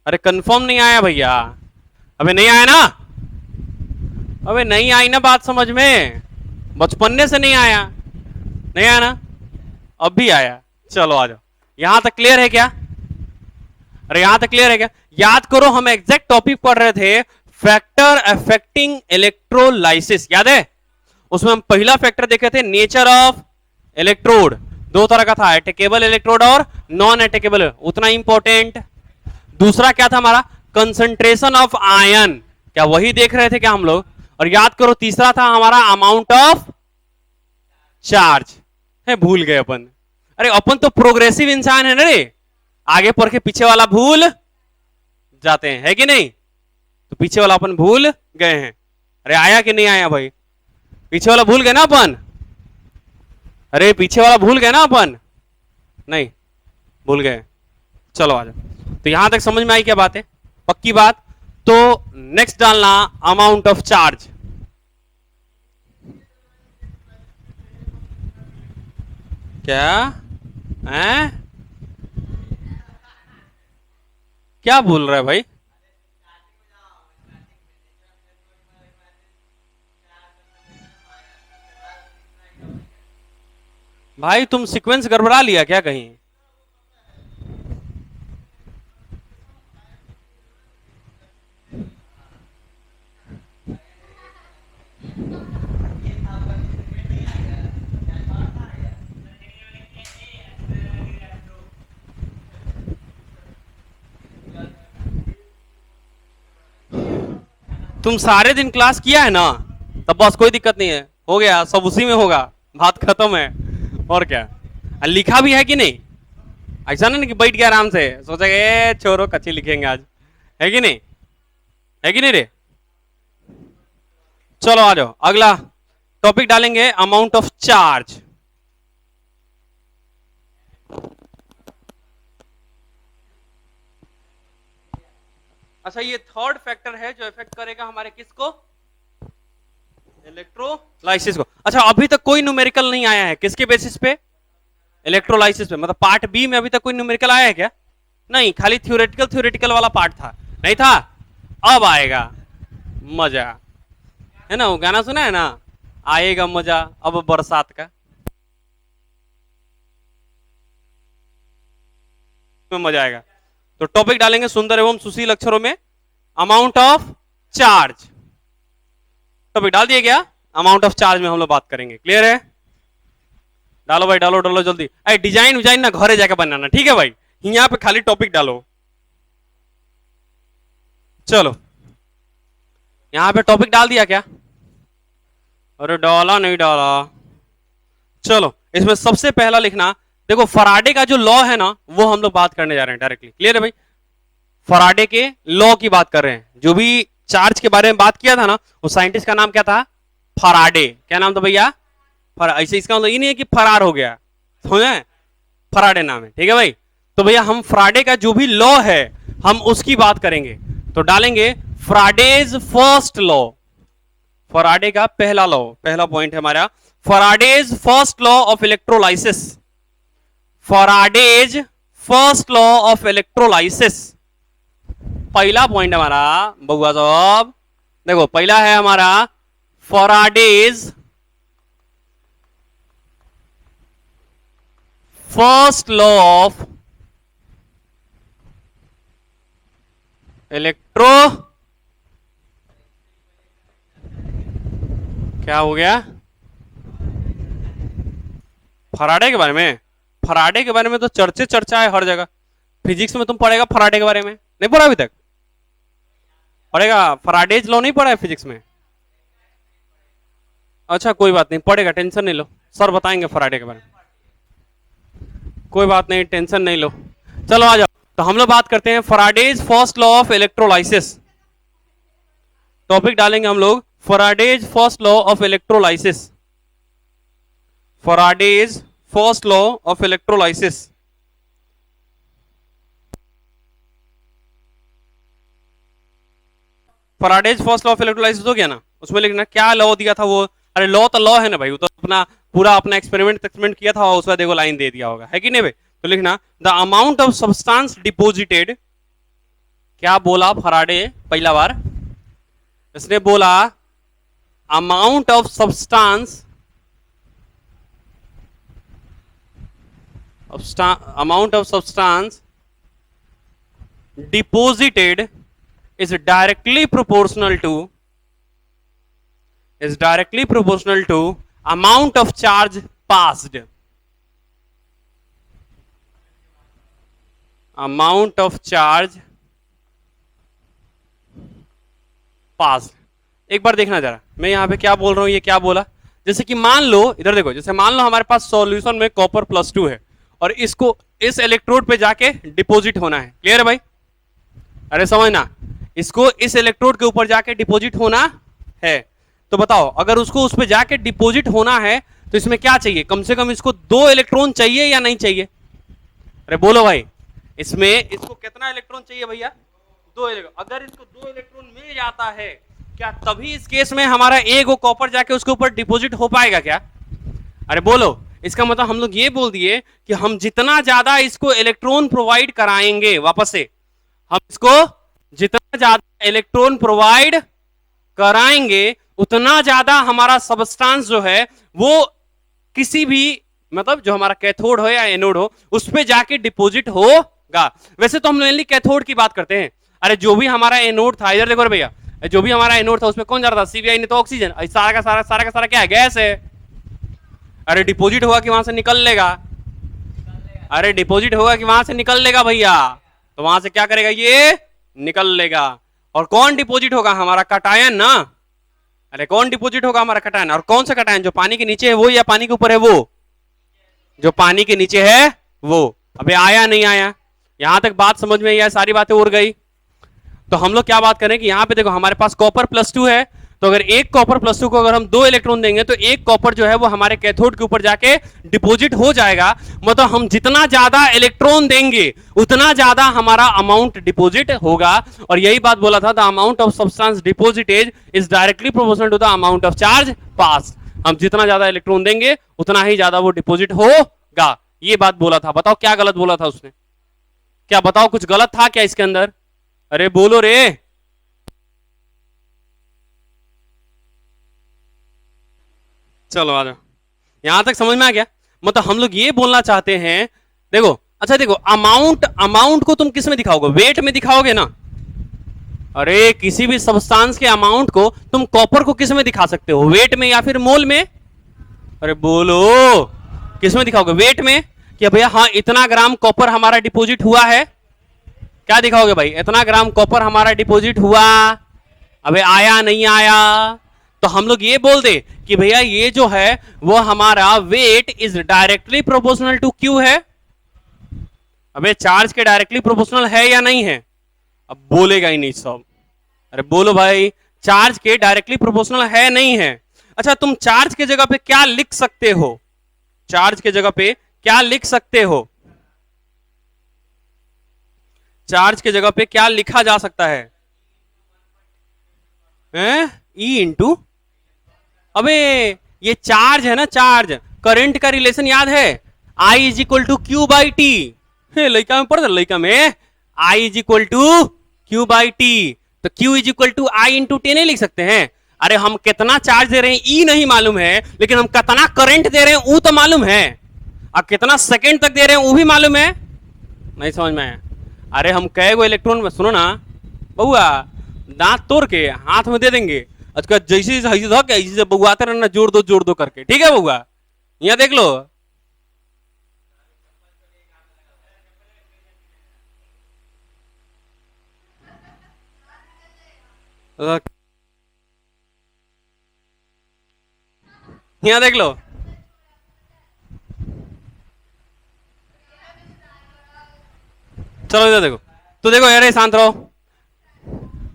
अरे कंफर्म नहीं आया भैया? अबे नहीं आया ना? अबे नहीं आई ना बात समझ में? बचपने से नहीं आया? नहीं आया ना? अब भी आया? चलो आ जाओ। यहां तक क्लियर है क्या? अरे यहां तक क्लियर है क्या? याद करो हम एग्जैक्ट टॉपिक पढ़ रहे थे, फैक्टर अफेक्टिंग इलेक्ट्रोलाइसिस। याद है? उसमें हम पहला फैक्टर देखे थे नेचर ऑफ इलेक्ट्रोड। दो तरह का था, अटैकेबल इलेक्ट्रोड और नॉन अटैकेबल। उतना इंपॉर्टेंट। दूसरा क्या था हमारा? Concentration of ion. क्या वही देख रहे थे क्या हम लोग? और याद करो तीसरा था हमारा अमाउंट ऑफ चार्ज। है भूल गए अपन। अरे अपन तो प्रोग्रेसिव इंसान है ना रे, आगे पढ़ के पीछे वाला भूल जाते हैं, है कि नहीं? तो पीछे वाला अपन भूल गए हैं। अरे आया कि नहीं आया भाई? पीछे वाला भूल गए ना अपन? अरे पीछे वाला भूल गए ना अपन? नहीं भूल गए। चलो आ जाओ। तो यहां तक समझ में आई क्या बात है? पक्की बात। तो नेक्स्ट डालना अमाउंट ऑफ चार्ज। क्या क्या बोल रहा है भाई? भाई तुम सीक्वेंस गड़बड़ा लिया क्या कहीं? तुम सारे दिन क्लास किया है ना, तब बस कोई दिक्कत नहीं है, हो गया सब उसी में होगा, बात खत्म है। और क्या? लिखा भी है कि नहीं? ऐसा ना कि बैठ गया आराम से सोचा ए छोरो कच्ची लिखेंगे आज, है कि नहीं? है कि नहीं रे? चलो आ जाओ, अगला टॉपिक डालेंगे अमाउंट ऑफ चार्ज। अच्छा ये थर्ड फैक्टर है जो इफेक्ट करेगा हमारे किसको? इलेक्ट्रोलाइसिस को। अच्छा अभी तक कोई न्यूमेरिकल नहीं आया है, किसके बेसिस पे? इलेक्ट्रोलाइसिस पे। मतलब पार्ट बी में अभी तक कोई न्यूमेरिकल आया है क्या? नहीं, खाली थ्योरेटिकल वाला पार्ट था, नहीं था? अब आएगा मजा, है ना? वो गाना सुना है ना, आएगा मजा अब बरसात का, मजा आएगा। तो टॉपिक डालेंगे सुंदर एवं सुशील अक्षरों में अमाउंट ऑफ चार्ज। टॉपिक डाल दिया गया, अमाउंट ऑफ चार्ज में हम लोग बात करेंगे। क्लियर है? डालो भाई, डालो डालो जल्दी। अरे डिजाइन विजाइन ना घरे जाके बनाना, ठीक है भाई? यहाँ पे खाली टॉपिक डालो। चलो यहां पे टॉपिक डाल दिया क्या? अरे डाला नहीं डाला। चलो इसमें सबसे पहला लिखना, देखो फराडे का जो लॉ है ना वो हम लोग बात करने जा रहे हैं डायरेक्टली। क्लियर है भाई? फराडे के लॉ की बात कर रहे हैं। जो भी चार्ज के बारे में बात किया था ना, उस साइंटिस्ट का नाम क्या था? फराडे। क्या नाम था भैया? ऐसे इसका मतलब ये नहीं है कि फरार हो गया, समझे? फराडे नाम है, ठीक है भाई? तो भैया हम फराडे का जो भी लॉ है हम उसकी बात करेंगे। तो डालेंगे फ्राडेज फर्स्ट लॉ। फराडे का पहला लॉ, पहला पॉइंट है हमारा Faraday's first law of electrolysis. Faraday's first law of electrolysis, पहला पॉइंट हमारा बउआ साहब। देखो पहला है हमारा Faraday's first law of electro, क्या हो गया? फराडे के बारे में, फराडे के बारे में तो चर्चा है हर जगह। फिजिक्स में तुम पढ़ेगा फराडे के बारे में, नहीं पढ़ा अभी तक? पढ़ेगा, फराडेज लॉ नहीं पढ़ा है फिजिक्स में? अच्छा कोई बात नहीं, पढ़ेगा, टेंशन नहीं लो, सर बताएंगे फराडे के बारे में, कोई बात नहीं, टेंशन नहीं लो। चलो आ जाओ, तो हम लोग बात करते हैं Faraday's first law of electrolysis. Topic डालेंगे हम लोग Faraday's first law of electrolysis. Faraday's first law of electrolysis. Faraday's first law of electrolysis हो गया ना, उसमें लिखना क्या लॉ दिया था वो। अरे लॉ तो लॉ है ना भाई, वो तो अपना पूरा अपना एक्सपेरिमेंट किया था, उसका देखो लाइन दे दिया होगा, है कि नहीं भाई? तो लिखना the amount of substance deposited. क्या बोला फराडे पहला बार? इसने बोला amount of substance, amount of substance deposited is directly proportional to amount of charge passed. Amount of charge passed। एक बार देखना जरा, मैं यहां पे क्या बोल रहा हूं, ये क्या बोला। जैसे कि मान लो, इधर देखो, जैसे मान लो हमारे पास सॉल्यूशन में कॉपर +2 है और इसको इस इलेक्ट्रोड पे जाके डिपॉजिट होना है। क्लियर है भाई? अरे समझना, इसको इस इलेक्ट्रोड के ऊपर जाके डिपॉजिट होना है। तो बताओ अगर उसको उस पे जाके डिपॉजिट होना है तो इसमें क्या चाहिए? कम से कम इसको 2 इलेक्ट्रॉन चाहिए या नहीं चाहिए? अरे बोलो भाई, इसमें इसको कितना इलेक्ट्रॉन चाहिए भैया? 2 इलेक्ट्रॉन। अगर इसको 2 इलेक्ट्रॉन मिल जाता है, क्या तभी इस केस में हमारा एक कॉपर जाके उसके ऊपर डिपॉजिट हो पाएगा क्या? अरे बोलो, इसका मतलब हम लोग ये बोल दिए कि हम जितना ज्यादा इसको इलेक्ट्रॉन प्रोवाइड कराएंगे, वापस से हम इसको जितना ज्यादा इलेक्ट्रॉन प्रोवाइड कराएंगे उतना ज्यादा हमारा सबस्टेंस जो है वो किसी भी, मतलब जो हमारा कैथोड हो या एनोड हो, उस पे जाके डिपॉजिट होगा। वैसे तो हम मेनली कैथोड की बात करते हैं। अरे जो भी हमारा एनोड था, इधर देखो भैया, जो भी हमारा एनोड था उसमें कौन जा रहा था? सीबीआई नहीं तो ऑक्सीजन। सारा का सारा क्या है? गैस है। अरे डिपॉजिट होगा कि वहां से निकल लेगा? अरे डिपॉजिट होगा कि वहां से निकल लेगा भैया, तो वहां से क्या करेगा? ये निकल लेगा। और कौन डिपॉजिट होगा? हमारा कटायन ना। अरे कौन डिपॉजिट होगा? हमारा कटायन। और कौन सा कटायन? जो पानी के नीचे है वो या पानी के ऊपर है वो? जो पानी के नीचे है वो। अबे आया नहीं आया? यहां तक बात समझ में आई? सारी बातें उड़ गई। तो हम लोग क्या बात करें कि यहां पे देखो हमारे पास कॉपर +2 है, तो अगर एक कॉपर +2 को अगर हम 2 इलेक्ट्रॉन देंगे तो एक कॉपर जो है वो हमारे कैथोड के ऊपर जाके डिपॉजिट हो जाएगा। मतलब हम जितना ज्यादा इलेक्ट्रॉन देंगे उतना ज्यादा हमारा अमाउंट डिपॉजिट होगा। और यही बात बोला था, the amount of substance deposited is directly proportional to the amount of charge pass. हम जितना ज्यादा इलेक्ट्रॉन देंगे उतना ही ज्यादा वो डिपॉजिट होगा। ये बात बोला था। बताओ क्या गलत बोला था उसने? क्या बताओ, कुछ गलत था क्या इसके अंदर? अरे बोलो रे। चलो आ जाओ, यहां तक समझ में आ गया? मतलब हम लोग ये बोलना चाहते हैं, देखो अच्छा देखो, अमाउंट को तुम किस में दिखाओगे? वेट में दिखाओगे ना। अरे किसी भी सब्सटेंस के अमाउंट को तुम कॉपर को किस में दिखा सकते हो? वेट में या फिर मोल में? अरे बोलो, किस में दिखाओगे? वेट में कि भैया हाँ इतना ग्राम कॉपर हमारा डिपॉजिट हुआ है। क्या दिखाओगे भाई? इतना ग्राम कॉपर हमारा डिपॉजिट हुआ। अबे आया नहीं आया? तो हम लोग ये बोल दे कि भैया ये जो है वो हमारा weight is directly proportional to Q है। अबे चार्ज के डायरेक्टली प्रोपोर्शनल है या नहीं है? अब बोलेगा ही नहीं सब। अरे बोलो भाई, चार्ज के डायरेक्टली प्रोपोर्शनल है नहीं है? अच्छा तुम चार्ज के जगह पे क्या लिख सकते हो? चार्ज के जगह पे क्या लिख सकते हो? चार्ज के जगह पे क्या लिखा जा सकता है? E इंटू अबे ये चार्ज है ना, चार्ज करंट का रिलेशन याद है, I is equal to Q by T. लड़का में पढ़ लड़का में I is equal to Q by T, तो Q is equal to I into T नहीं लिख सकते हैं? अरे हम कितना चार्ज दे रहे हैं ई नहीं मालूम है, लेकिन हम कितना करंट दे रहे हैं वो तो मालूम है, और कितना सेकंड तक दे रहे हैं वो भी मालूम है। नहीं समझ में आया? अरे हम कहे गो इलेक्ट्रॉन में, सुनो ना बउआ, दांत तोड़ के हाथ में दे देंगे, अच्छा जैसे ऐसे बउआते रहना, जोड़ दो करके, ठीक है बउआ? यहाँ देख लो, यहाँ देख लो, चलो इधर देखो, तो देखो यार शांत रहो,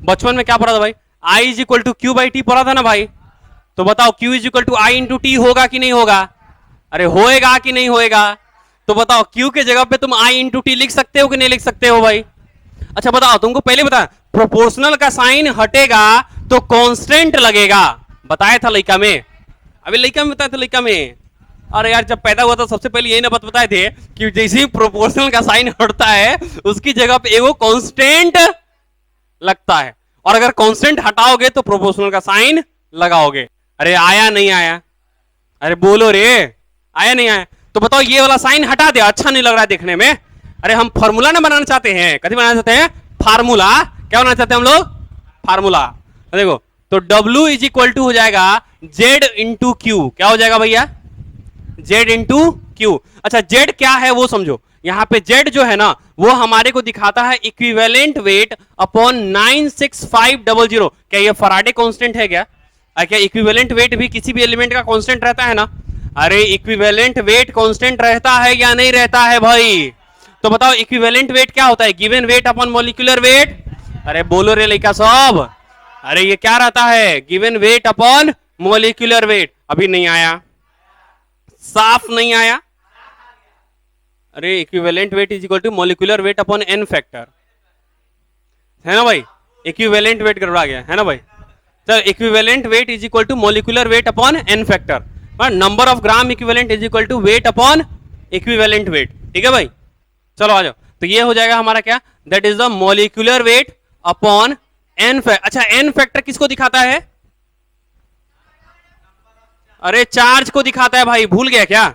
बचपन में क्या पढ़ा था भाई? I is equal to Q by T पढ़ा था ना भाई, तो बताओ Q is equal to I into T होगा कि नहीं होगा? अरे होएगा कि नहीं होएगा? तो बताओ क्यू के जगह पे तुम आई इंटू टी लिख सकते हो कि नहीं लिख सकते हो भाई? अच्छा बताओ, तुमको पहले बता, प्रोपोर्शनल का साइन हटेगा तो कांस्टेंट लगेगा, बताया था लड़का में, अभी लड़का में बताया था लड़का में। अरे यार जब पैदा हुआ था सबसे पहले यही ना बताए थे कि जैसे ही प्रोपोर्शनल का साइन हटता है उसकी जगह पे एगो कांस्टेंट लगता है, और अगर कांस्टेंट हटाओगे तो प्रोपोर्शनल का साइन लगाओगे। अरे आया नहीं आया? अरे बोलो रे, आया नहीं आया? तो बताओ ये वाला साइन हटा दे, अच्छा नहीं लग रहा है देखने में। अरे हम फार्मूला ना बनाना चाहते हैं, कभी बनाना चाहते हैं फार्मूला, क्या बनाना चाहते हैं हम लोग? फार्मूला। देखो तो W इज इक्वल टू हो जाएगा Z इंटू क्यू, क्या हो जाएगा भैया? Z into Q. अच्छा Z क्या है वो समझो, यहां पे Z जो है ना वो हमारे को दिखाता है इक्विवेलेंट वेट अपॉन 96500। क्या ये फराडे कांस्टेंट है क्या? क्या इक्विवेलेंट वेट भी किसी भी एलिमेंट का कांस्टेंट रहता है ना? अरे इक्विवेलेंट वेट कांस्टेंट रहता है या नहीं रहता है भाई? तो बताओ इक्विवेलेंट वेट क्या होता है? Given weight upon molecular wait. अरे बोलो रे लड़का सब, अरे ये क्या रहता है? Given weight upon molecular weight. अभी नहीं आया? साफ नहीं आया? अरे equivalent weight is equal to molecular weight upon N factor, है ना भाई? इक्विवेलेंट वेट गड़बड़ा गया है ना भाई? तो equivalent weight is equal to molecular weight upon N factor, number of gram equivalent is equal to weight upon equivalent weight, ठीक है भाई? चलो आ जाओ, तो ये हो जाएगा हमारा क्या? That is the molecular weight upon N factor. अच्छा एन फैक्टर किसको दिखाता है? अरे चार्ज को दिखाता है भाई, भूल गया क्या?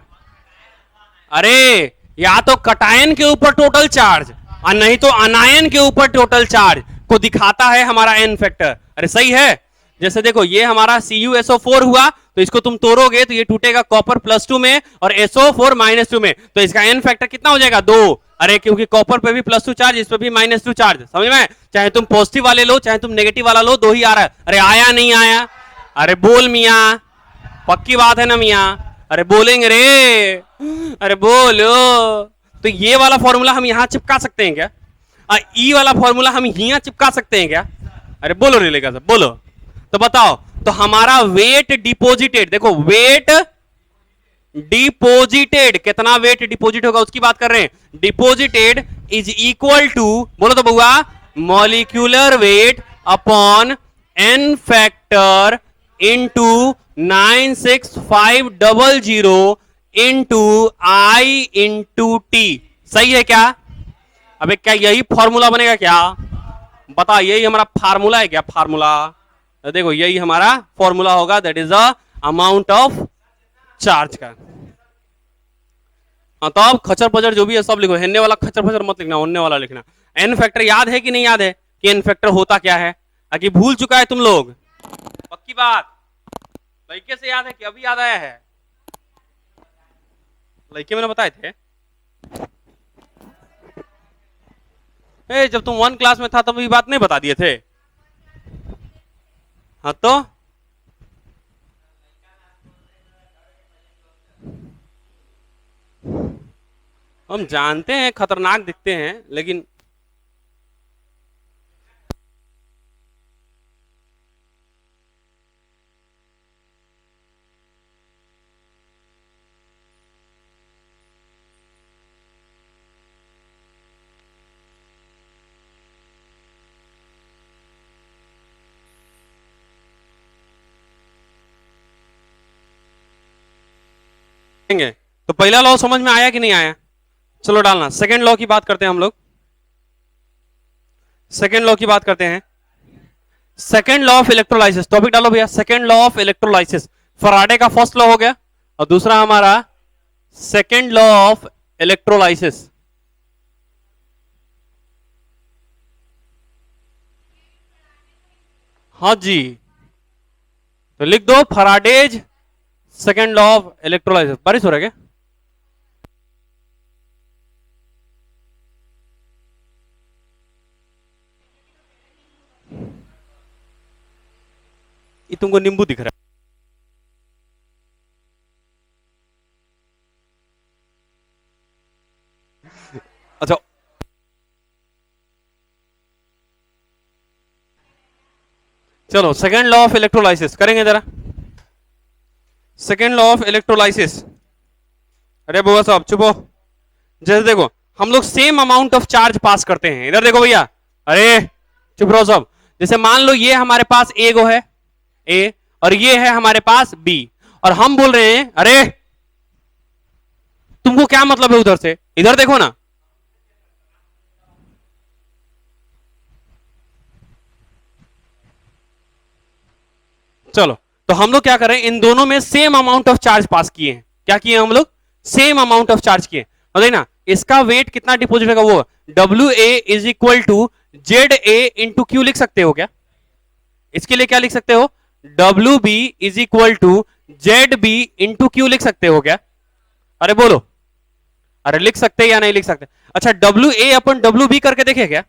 अरे या तो कटायन के ऊपर टोटल चार्ज और नहीं तो अनायन के ऊपर टोटल चार्ज को दिखाता है हमारा एन फैक्टर। अरे सही है, जैसे देखो ये हमारा CuSO4 हुआ, तो इसको तुम तोड़ोगे तो ये टूटेगा कॉपर +2 में और SO4 -2 में, तो इसका एन फैक्टर कितना हो जाएगा? 2। अरे क्योंकि कॉपर पे भी +2 चार्ज, इस पे भी -2 चार्ज, समझ में? चाहे तुम पॉजिटिव वाले लो चाहे तुम नेगेटिव वाला लो, 2 ही आ रहा है। अरे आया नहीं आया? अरे बोल मिया, पक्की बात है ना मिया? अरे बोलेंगे रे, अरे बोलो। तो ये वाला फॉर्मूला हम यहां चिपका सकते हैं क्या? ई वाला फॉर्मूला हम यहां चिपका सकते हैं क्या? अरे बोलो रे लेगा सब बोलो। तो बताओ, तो हमारा वेट डिपोजिटेड, देखो वेट डिपोजिटेड, कितना वेट डिपोजिट होगा उसकी बात कर रहे हैं। डिपोजिटेड इज इक्वल टू, बोलो तो बउआ, molecular weight upon N factor into 96500 into I into T. सही है क्या? अबे क्या यही फॉर्मूला बनेगा क्या? बता, यही हमारा फार्मूला है क्या? फार्मूला देखो यही हमारा फॉर्मूला होगा, that is the amount of charge का। हाँ तो अब खचर पचर जो भी है सब लिखो, हेन्ने वाला खचर पचर मत लिखना, ओन्ने वाला लिखना। एन फैक्टर याद है कि नहीं याद है कि एन फैक्टर होता क्या है? कि भूल चुका है तुम लोग? पक्की बात? लड़के से याद है कि अभी याद आया है? लड़के मैंने बताए थे जब तुम 1 क्लास में था तब ये बात नहीं बता दिए थे? हाँ तो हम जानते हैं खतरनाक दिखते हैं, लेकिन तो पहला लॉ समझ में आया कि नहीं आया? चलो डालना। सेकेंड लॉ की बात करते हैं हम लोग। सेकेंड लॉ की बात करते हैं। Second law of electrolysis, topic डालो भैया। Second law of electrolysis, Faraday का फर्स्ट लॉ हो गया और दूसरा हमारा सेकेंड लॉ ऑफ इलेक्ट्रोलाइसिस। हाँ जी, तो लिख दो फराडेज सेकेंड लॉ ऑफ इलेक्ट्रोलाइसिस। बारिश हो रहा है क्या? ये तुमको नींबू दिख रहा है। अच्छा, चलो सेकेंड लॉ ऑफ इलेक्ट्रोलाइसिस करेंगे जरा। Second law of electrolysis. अरे बुआ साहब चुप हो। जैसे देखो हम लोग सेम अमाउंट ऑफ चार्ज पास करते हैं। इधर देखो भैया, अरे चुप रहो सब। जैसे मान लो ये हमारे पास ए गो है, ए, और ये है हमारे पास बी, और हम बोल रहे हैं अरे तुमको क्या मतलब है उधर से, इधर देखो ना। चलो तो हम लोग क्या करें, इन दोनों में सेम अमाउंट ऑफ चार्ज पास किए हैं। क्या किए हम लोग? सेम अमाउंट ऑफ चार्ज किए। और देखना इसका वेट कितना डिपोजिट होगा, वो W A is equal to Z A into Q लिख सकते हो क्या? इसके लिए क्या लिख सकते हो? W B is equal to Z B into Q लिख सकते हो क्या? अरे बोलो, अरे लिख सकते या नहीं लिख सकते? अच्छा, W A upon W B करके देखे क्या?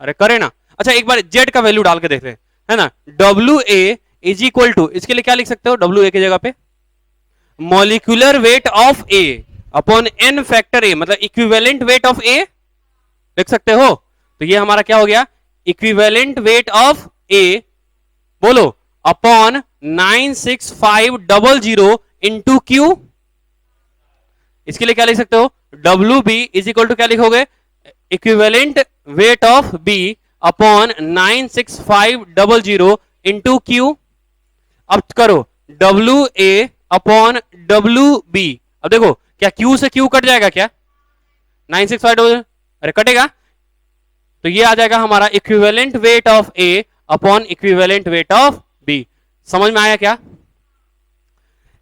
अरे करे ना। अच्छा एक बार जेड का वैल्यू डाल के देख ले, है ना। W A is equal to, इसके लिए क्या लिख सकते हो डब्ल्यू ए की जगह पे? Molecular weight of A upon N factor A, मतलब इक्विवेलेंट वेट ऑफ ए लिख सकते हो। तो ये हमारा क्या हो गया? इक्विवेलेंट वेट ऑफ ए, बोलो, अपॉन 96500 इंटू क्यू। इसके लिए क्या लिख सकते हो? W B is equal to क्या लिखोगे? Equivalent weight of B upon 96500 into Q. अब करो W A upon W B. अब देखो क्या क्यू से क्यू कट जाएगा क्या? 96500, अरे कटेगा। तो ये आ जाएगा हमारा equivalent weight of A upon equivalent weight of B. समझ में आया क्या?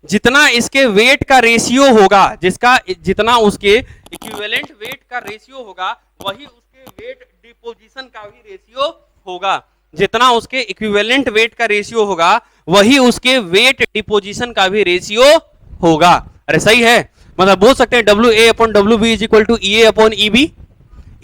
जितना इसके वेट का रेशियो होगा, जिसका जितना उसके इक्विवेलेंट वेट का रेशियो होगा, वही उसके वेट डिपोजिशन का भी रेशियो होगा। जितना उसके इक्विवेलेंट वेट का रेशियो होगा, वही उसके वेट डिपोजिशन का भी रेशियो होगा। अरे सही है, मतलब बोल सकते हैं W A upon W B is equal to E A upon E B.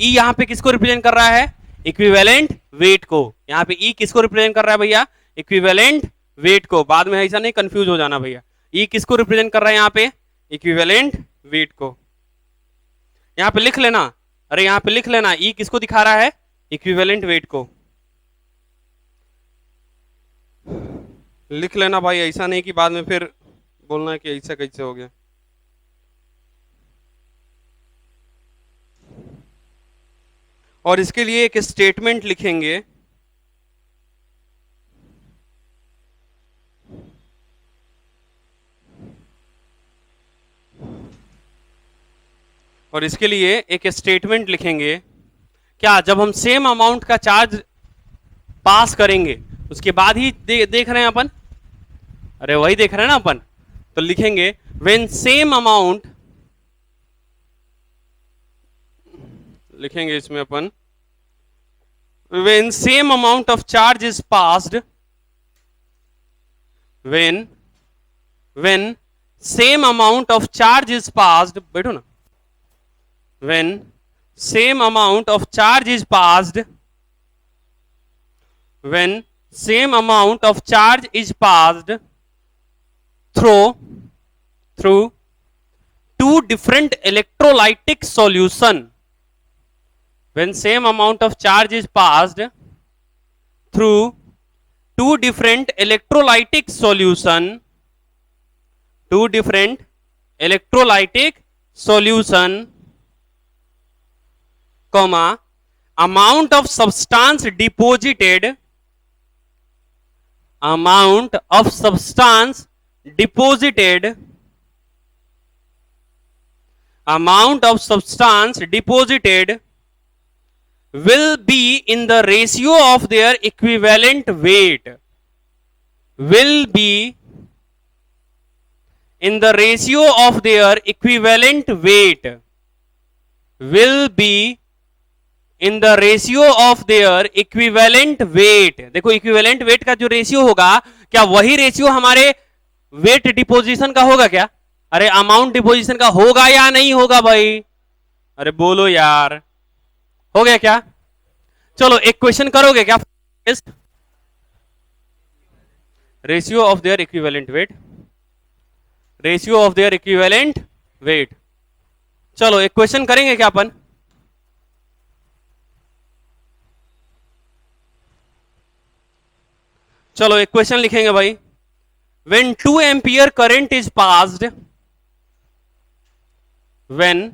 E यहां पे किसको रिप्रेजेंट कर रहा है? इक्विवेलेंट वेट को। यहां पे ई किसको रिप्रेजेंट कर रहा है भैया? इक्विवेलेंट वेट को। बाद में ऐसा नहीं कंफ्यूज हो जाना भैया। ई किसको रिप्रेजेंट कर रहा है यहाँ पे? इक्विवेलेंट वेट को। यहां पे लिख लेना, अरे यहां पे लिख लेना, ई किसको दिखा रहा है? इक्विवेलेंट वेट को। लिख लेना भाई, ऐसा नहीं कि बाद में फिर बोलना है कि ऐसा कैसे हो गया। और इसके लिए एक स्टेटमेंट लिखेंगे, और इसके लिए एक स्टेटमेंट लिखेंगे। क्या जब हम सेम अमाउंट का चार्ज पास करेंगे उसके बाद ही देख रहे हैं अपन? अरे वही देख रहे हैं ना अपन। तो लिखेंगे व्हेन सेम अमाउंट, लिखेंगे इसमें अपन when same amount of charge is passed, when same amount of charge is passed, बैठो ना। When same amount of charge is passed, when same amount of charge is passed through two different electrolytic solution, when same amount of charge is passed through two different electrolytic solution, two different electrolytic solution, comma, amount of substance deposited, amount of substance deposited amount of substance deposited will be in the ratio of their equivalent weight, will be in the ratio of their equivalent weight, will be in the ratio of their equivalent weight. देखो equivalent weight का जो रेशियो होगा, क्या वही रेशियो हमारे वेट डिपोजिशन का होगा क्या? अरे अमाउंट डिपोजिशन का होगा या नहीं होगा भाई? अरे बोलो यार, हो गया क्या? चलो एक क्वेश्चन करोगे क्या? Ratio of their equivalent weight, ratio of their equivalent weight. चलो एक क्वेश्चन करेंगे क्या अपन? चलो एक क्वेश्चन लिखेंगे भाई. When 2 ampere current is passed, when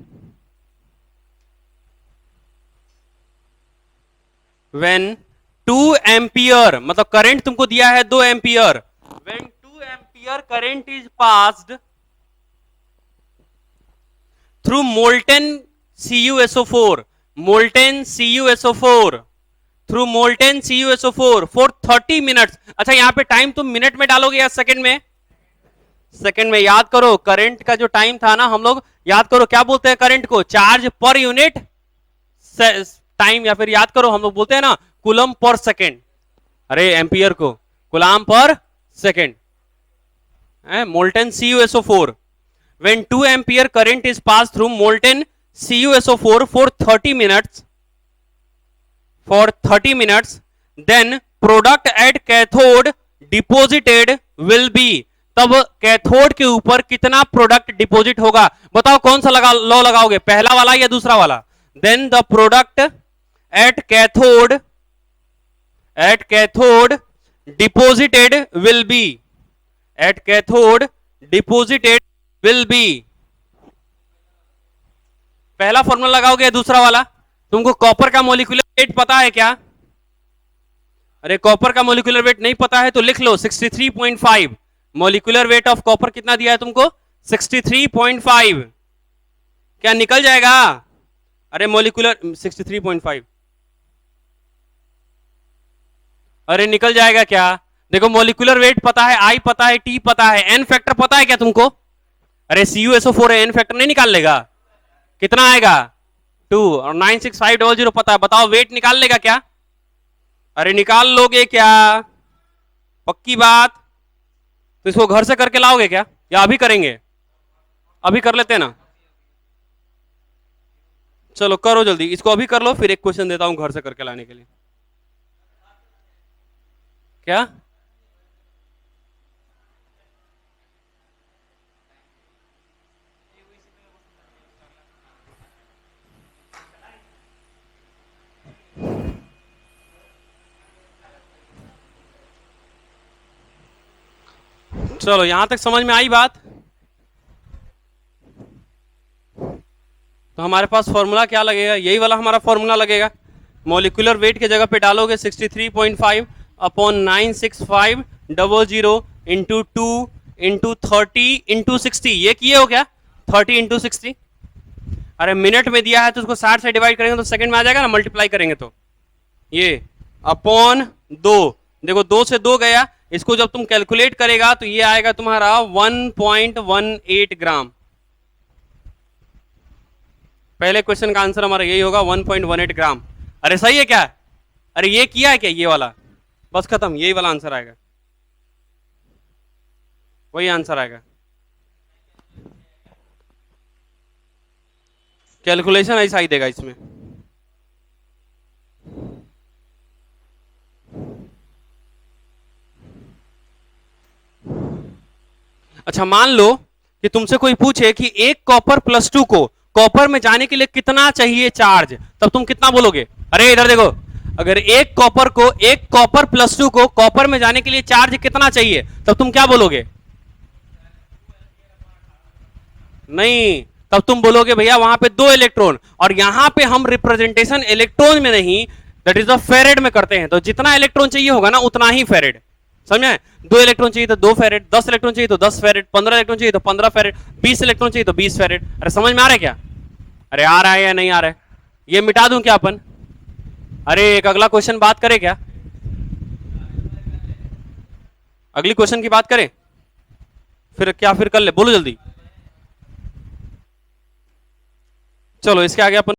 2 ampere मतलब करंट तुमको दिया है 2 ampere, when 2 ampere current is passed through molten CuSO4, molten CuSO4, through molten CuSO4 for 30 minutes. अच्छा यहां पे टाइम तुम मिनट में डालोगे या सेकंड में? सेकंड में. याद करो करंट का जो टाइम था ना, हम लोग याद करो क्या बोलते हैं करंट को? चार्ज पर यूनिट टाइम, या फिर याद करो हम लोग बोलते हैं ना कूलम पर सेकंड. अरे एम्पियर को coulomb per second. Molten CuSO4, when 2 ampere current is pass through molten CuSO4 for 30 minutes, for 30 minutes, then product at cathode deposited will be. तब कैथोड के ऊपर कितना प्रोडक्ट डिपॉजिट होगा? बताओ कौन सा लॉ लगाओगे, पहला वाला या दूसरा वाला? Then the product at cathode deposited will be, at cathode deposited will be. पहला फॉर्मूला लगाओगे या दूसरा वाला? तुमको कॉपर का मोलिकुलर वेट पता है क्या? अरे कॉपर का मोलिकुलर वेट नहीं पता है तो लिख लो 63.5. मोलिकुलर वेट ऑफ कॉपर कितना दिया है तुमको? 63.5. क्या निकल जाएगा? अरे मोलिकुलर 63.5, अरे निकल जाएगा क्या? देखो मोलिकुलर वेट पता है, आई पता है, टी पता है, एन फैक्टर पता है क्या तुमको? अरे CuSO4 है, एन फैक्टर नहीं निकाल लेगा? कितना आएगा? 2. और 96500 पता है. बताओ वेट निकाल लेगा क्या? अरे निकाल लोगे क्या? पक्की बात? तो इसको घर से करके लाओगे क्या या अभी करेंगे? अभी कर लेते हैं ना. चलो करो जल्दी, इसको अभी कर लो, फिर एक क्वेश्चन देता हूं घर से करके लाने के लिए. क्या? चलो यहां तक समझ में आई बात? तो हमारे पास फॉर्मूला क्या लगेगा? यही वाला हमारा फॉर्मूला लगेगा. मॉलिक्यूलर वेट के जगह पे डालोगे 63.5 अपॉन 96500 इंटू 2 इंटू 30 इंटू 60. ये किए हो क्या? 30 इंटू 60. अरे मिनट में दिया है तो उसको 60 से डिवाइड करेंगे तो सेकंड में आ जाएगा ना, मल्टीप्लाई करेंगे तो. ये अपॉन 2, देखो 2 से 2 गया, इसको जब तुम कैलकुलेट करेगा तो ये आएगा तुम्हारा 1.18 ग्राम. पहले क्वेश्चन का आंसर हमारा यही होगा 1.18 ग्राम. अरे सही है क्या? अरे ये किया है क्या? ये वाला बस खत्म, यही वाला आंसर आएगा, वही आंसर आएगा. कैलकुलेशन ऐसा ही देगा इसमें. अच्छा मान लो कि तुमसे कोई पूछे कि एक कॉपर प्लस 2 को कॉपर में जाने के लिए कितना चाहिए चार्ज, तब तुम कितना बोलोगे? अरे इधर देखो, अगर एक कॉपर प्लस 2 को कॉपर में जाने के लिए चार्ज कितना चाहिए, तब तुम क्या बोलोगे? नहीं, तब तुम बोलोगे भैया वहां पे 2 इलेक्ट्रॉन, और यहां पे हम रिप्रेजेंटेशन इलेक्ट्रॉन में नहीं, दैट इज द फेरेड में करते हैं. तो जितना इलेक्ट्रॉन चाहिए होगा ना उतना ही फेरेड. समझे? 2 इलेक्ट्रॉन चाहिए तो 2 फेरेड, 10 इलेक्ट्रॉन चाहिए तो 10 फेरेड, 15 इलेक्ट्रॉन चाहिए तो 15 फेरेड, 20 इलेक्ट्रॉन चाहिए तो 20 फेरेड. अरे समझ में आ रहा है क्या? अरे आ रहा है या नहीं आ रहा है? ये मिटा दूं क्या अपन? अरे एक अगला क्वेश्चन बात करें क्या? अगली क्वेश्चन की बात करें फिर क्या? फिर कर ले, बोलो जल्दी। चलो इसके आगे अपन